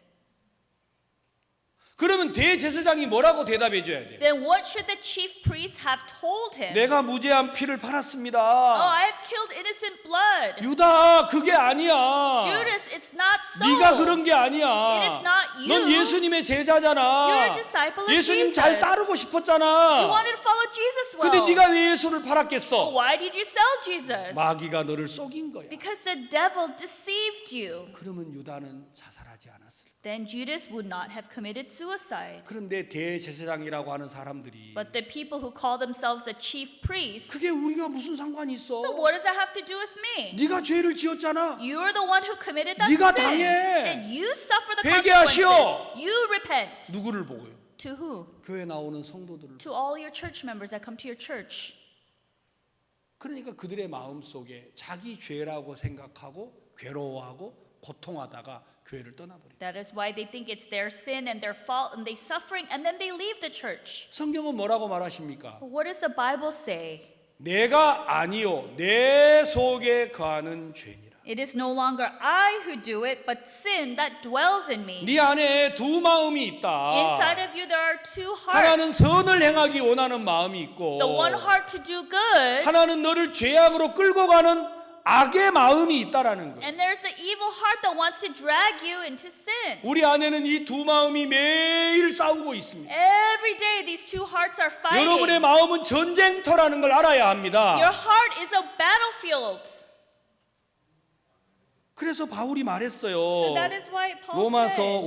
그러면 대제사장이 뭐라고 대답해 줘야 돼요? Then what should the chief priest have told him? 내가 무죄한 피를 팔았습니다. Oh, I've killed innocent blood. 유다, 그게 아니야. Judas, it's not so. 네가 그런 게 아니야. It is not you. 넌 예수님의 제자잖아. You're a disciple of 예수님 Jesus. 잘 따르고 You 싶었잖아. wanted to follow Jesus well. 근데 네가 왜 예수를 Well, 팔았겠어? why did you sell Jesus? 마귀가 너를 속인 거야. Because the devil deceived you. 그러면 유다는 자살하지 않았을. Then Judas would not have committed suicide. 그런데 대제사장이라고 하는 사람들이 But the people who call themselves the chief priests, 그게 우리가 무슨 상관이 있어? so what does that have to do with me? 네가 죄를 지었잖아. You are the one who committed that 네가 sin. 당해. And you suffer the 회개하시오. consequences. You repent. 누구를 보고요? To who? 교회 나오는 성도들을. To all your church members that come to your church. 그러니까 그들의 마음 속에 자기 죄라고 생각하고 괴로워하고 고통하다가 교회를 떠나버려. That is why they think it's their sin and their fault and they suffering and then they leave the church. 성경은 뭐라고 말하십니까? But what does the Bible say? 내가 아니요 내 속에 거하는 죄니라. It is no longer I who do it, but sin that dwells in me. 네 안에 두 마음이 있다. Inside of you there are two 하나는 hearts. 선을 행하기 원하는 마음이 있고 The one heart to do good, 하나는 너를 죄악으로 끌고 가는 악의 마음이 있다라는 거예요. and there's the evil heart that wants to drag you into sin. 우리 안에는 이 두 마음이 매일 싸우고 있습니다. Every day these two hearts are fighting. 여러분의 마음은 전쟁터라는 걸 알아야 합니다. Your heart is a battlefield. 그래서 바울이 말했어요. So that is why Paul 로마서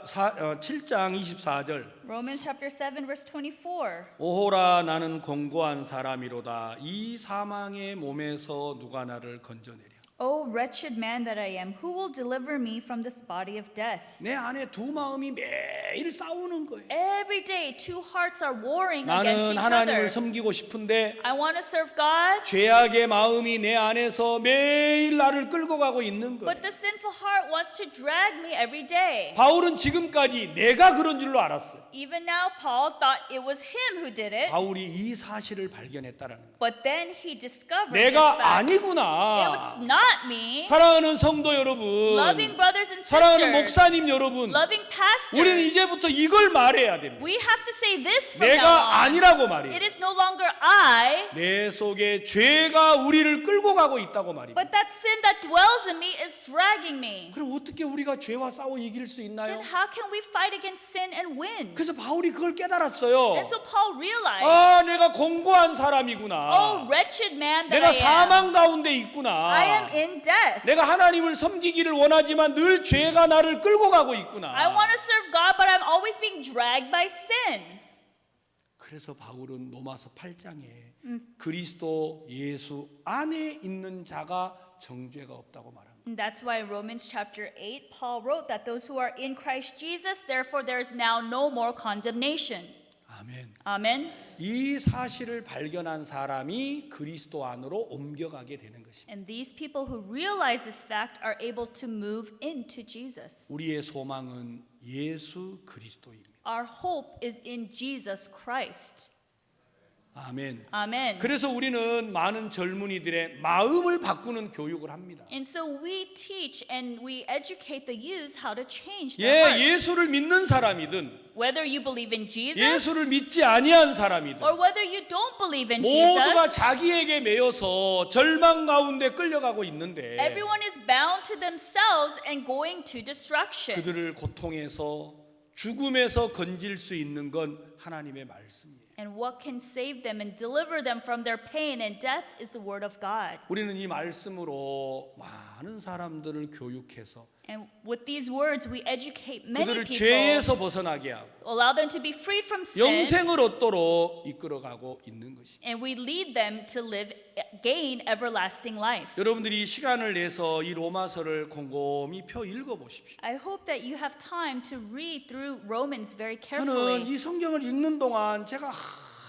said, 7장 24절. Romans chapter 7 verse 24. 오호라 나는 공고한 사람이로다. 이 사망의 몸에서 누가 나를 건져내랴. O wretched man that I am, who will deliver me from this body of death? 내 안에 두 마음이 매일 싸우는 거예요. Every day, two hearts are warring against 나는 each 하나님을 other. 섬기고 싶은데 I want to serve God, 죄악의 마음이 내 안에서 매일 나를 끌고 가고 있는 거예요. but the sinful heart wants to drag me every day. 바울은 지금까지 내가 그런 줄로 알았어요. Even now, Paul thought it was him who did it, 바울이 이 사실을 발견했다라는 거예요. but then he discovered this 내가 fact. 아니구나. It's not me. 사랑하는 성도 여러분, Loving brothers and 사랑하는 sisters, 목사님 여러분, loving 우리는 pastors, 이제부터 이걸 말해야 됩니다. we have to say this from now 내가 on. 아니라고 It 말이에요. is no longer I, 내 속에 죄가 우리를 끌고 가고 있다고 말입니다. but that sin that dwells in me is dragging me. 그럼 어떻게 우리가 죄와 싸워 이길 수 있나요? Then how can we fight against sin and win? 그래서 바울이 그걸 깨달았어요. And so Paul realized, 아, 내가 공고한 사람이구나. oh, wretched man that 내가 I am. 사망 가운데 I 있구나. am in death. 내가 하나님을 섬기기를 원하지만 늘 죄가 나를 끌고 가고 있구나. I want to serve God, but I'm always being dragged by sin. 그래서 바울은 로마서 8장에 그리스도 예수 안에 있는 자가 정죄가 없다고 말합니다. And that's why in Romans chapter 8, Paul wrote that those who are in Christ Jesus, therefore there is now no more condemnation. 아멘. Amen. 이 사실을 발견한 사람이 그리스도 안으로 옮겨가게 되는 것입니다. And these people who realize this fact are able to move into Jesus. 우리의 소망은 예수 그리스도입니다. Our hope is in Jesus Christ. 아멘. Amen. 그래서 우리는 많은 젊은이들의 마음을 바꾸는 교육을 합니다. And so we teach and we educate the youth how to change 예, their hearts. 예수를 믿는 사람이든 Whether you believe in Jesus 예수를 믿지 아니한 사람이든 or whether you don't believe in 모두가 Jesus, 자기에게 매여서 절망 가운데 끌려가고 있는데 everyone is bound to themselves and going to destruction. 그들을 고통에서 죽음에서 건질 수 있는 건 하나님의 말씀이에요. And what can save them and deliver them from their pain and death is the word of God. 우리는 이 말씀으로 많은 사람들을 교육해서 And with these words, we educate many 그들을 people, 죄에서 벗어나게 하고 allow them to be freed from sin, 영생을 얻도록 이끌어가고 있는 것입니다. and we lead them to gain everlasting life. 여러분들이 시간을 내서 이 로마서를 곰곰이 펴 읽어보십시오. I hope that you have time to read through Romans very 저는 carefully. 이 성경을 읽는 동안 제가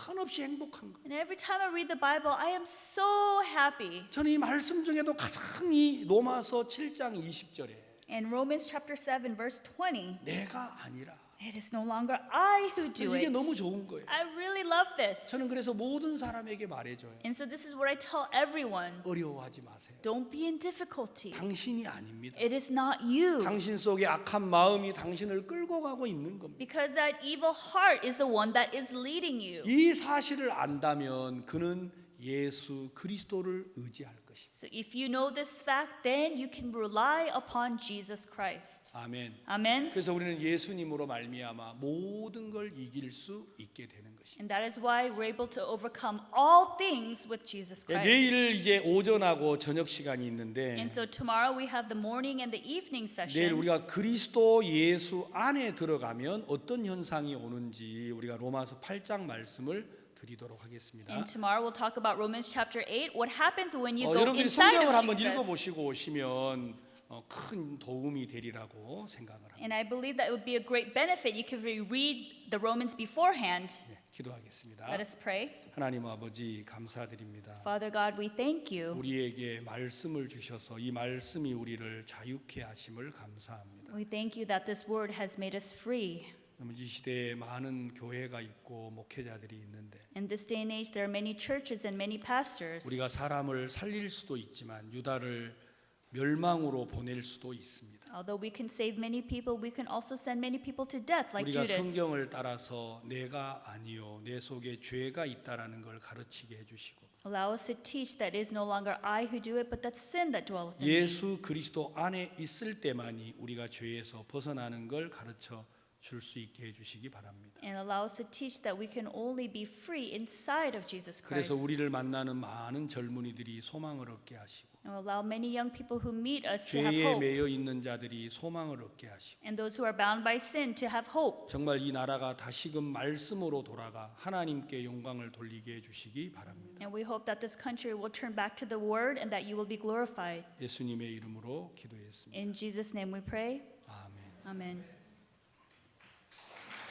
한없이 행복한 거예요. And every time I read the Bible, I am so happy. 저는 이 말씀 중에도 가장 이 로마서 7장 20절에 In Romans chapter 7, verse 20, 내가 아니라 it is no longer I who do 이게 it. 너무 좋은 거예요. I really love this. 저는 그래서 모든 사람에게 말해줘요. And so this is what I tell everyone. 어려워하지 마세요. Don't be in difficulty. 당신이 아닙니다. It is not you. 당신 속에 악한 마음이 당신을 끌고 가고 있는 겁니다. Because that evil heart is the one that is leading you. 이 사실을 안다면 그는 예수 그리스도를 의지할 것입니다. So if you know this fact, then you can rely upon Jesus Christ. 아멘. Amen. 그래서 우리는 예수님으로 말미암아 모든 걸 이길 수 있게 되는 것입니다. And that is why we're able to overcome all things with Jesus Christ. 내일 이제 오전하고 저녁 시간이 있는데 And so tomorrow we have the morning and the evening 내일 session. 우리가 그리스도 예수 안에 들어가면 어떤 현상이 오는지 우리가 로마서 8장 말씀을 드리도록 하겠습니다. And tomorrow we'll talk about Romans chapter 8. What happens when you go 여러분들이 inside 성경을 of 한번 Jesus? 읽어보시고 오시면 큰 도움이 되리라고 생각을 합니다. And I believe that it would be a great benefit. You could read the Romans beforehand. 네, 기도하겠습니다. Let us pray. 하나님 아버지 감사드립니다. Father God, we thank you. 우리에게 말씀을 주셔서 이 말씀이 우리를 자유케 하심을 감사합니다. We thank you that this word has made us free. 이 시대에 많은 교회가 있고 목회자들이 있는데 In this day and age, there are many churches and many pastors. 우리가 사람을 살릴 수도 있지만 유다를 멸망으로 보낼 수도 있습니다. Although we can save many people, we can also send many people to death, like 우리가 Judas. 성경을 따라서 내가 아니요 내 속에 죄가 있다라는 걸 가르치게 해주시고 Allow us to teach that it is no longer I who do it, but that sin that dwelleth in me. 예수 그리스도 안에 있을 때만이 우리가 죄에서 벗어나는 걸 가르쳐 줄 수 있게 해주시기 바랍니다. and allow us to teach that we can only be free inside of Jesus 그래서 Christ. 우리를 만나는 많은 젊은이들이 소망을 얻게 하시고 And allow many young people who meet us to have 죄에 hope, 매여 있는 자들이 소망을 얻게 하시고 and those who are bound by sin to have hope. 정말 이 나라가 다시금 말씀으로 돌아가 하나님께 영광을 돌리게 해주시기 바랍니다. And we hope that this country will turn back to the word and that you will be glorified. 예수님의 이름으로 기도했습니다. In Jesus' name we pray. 아멘. Amen.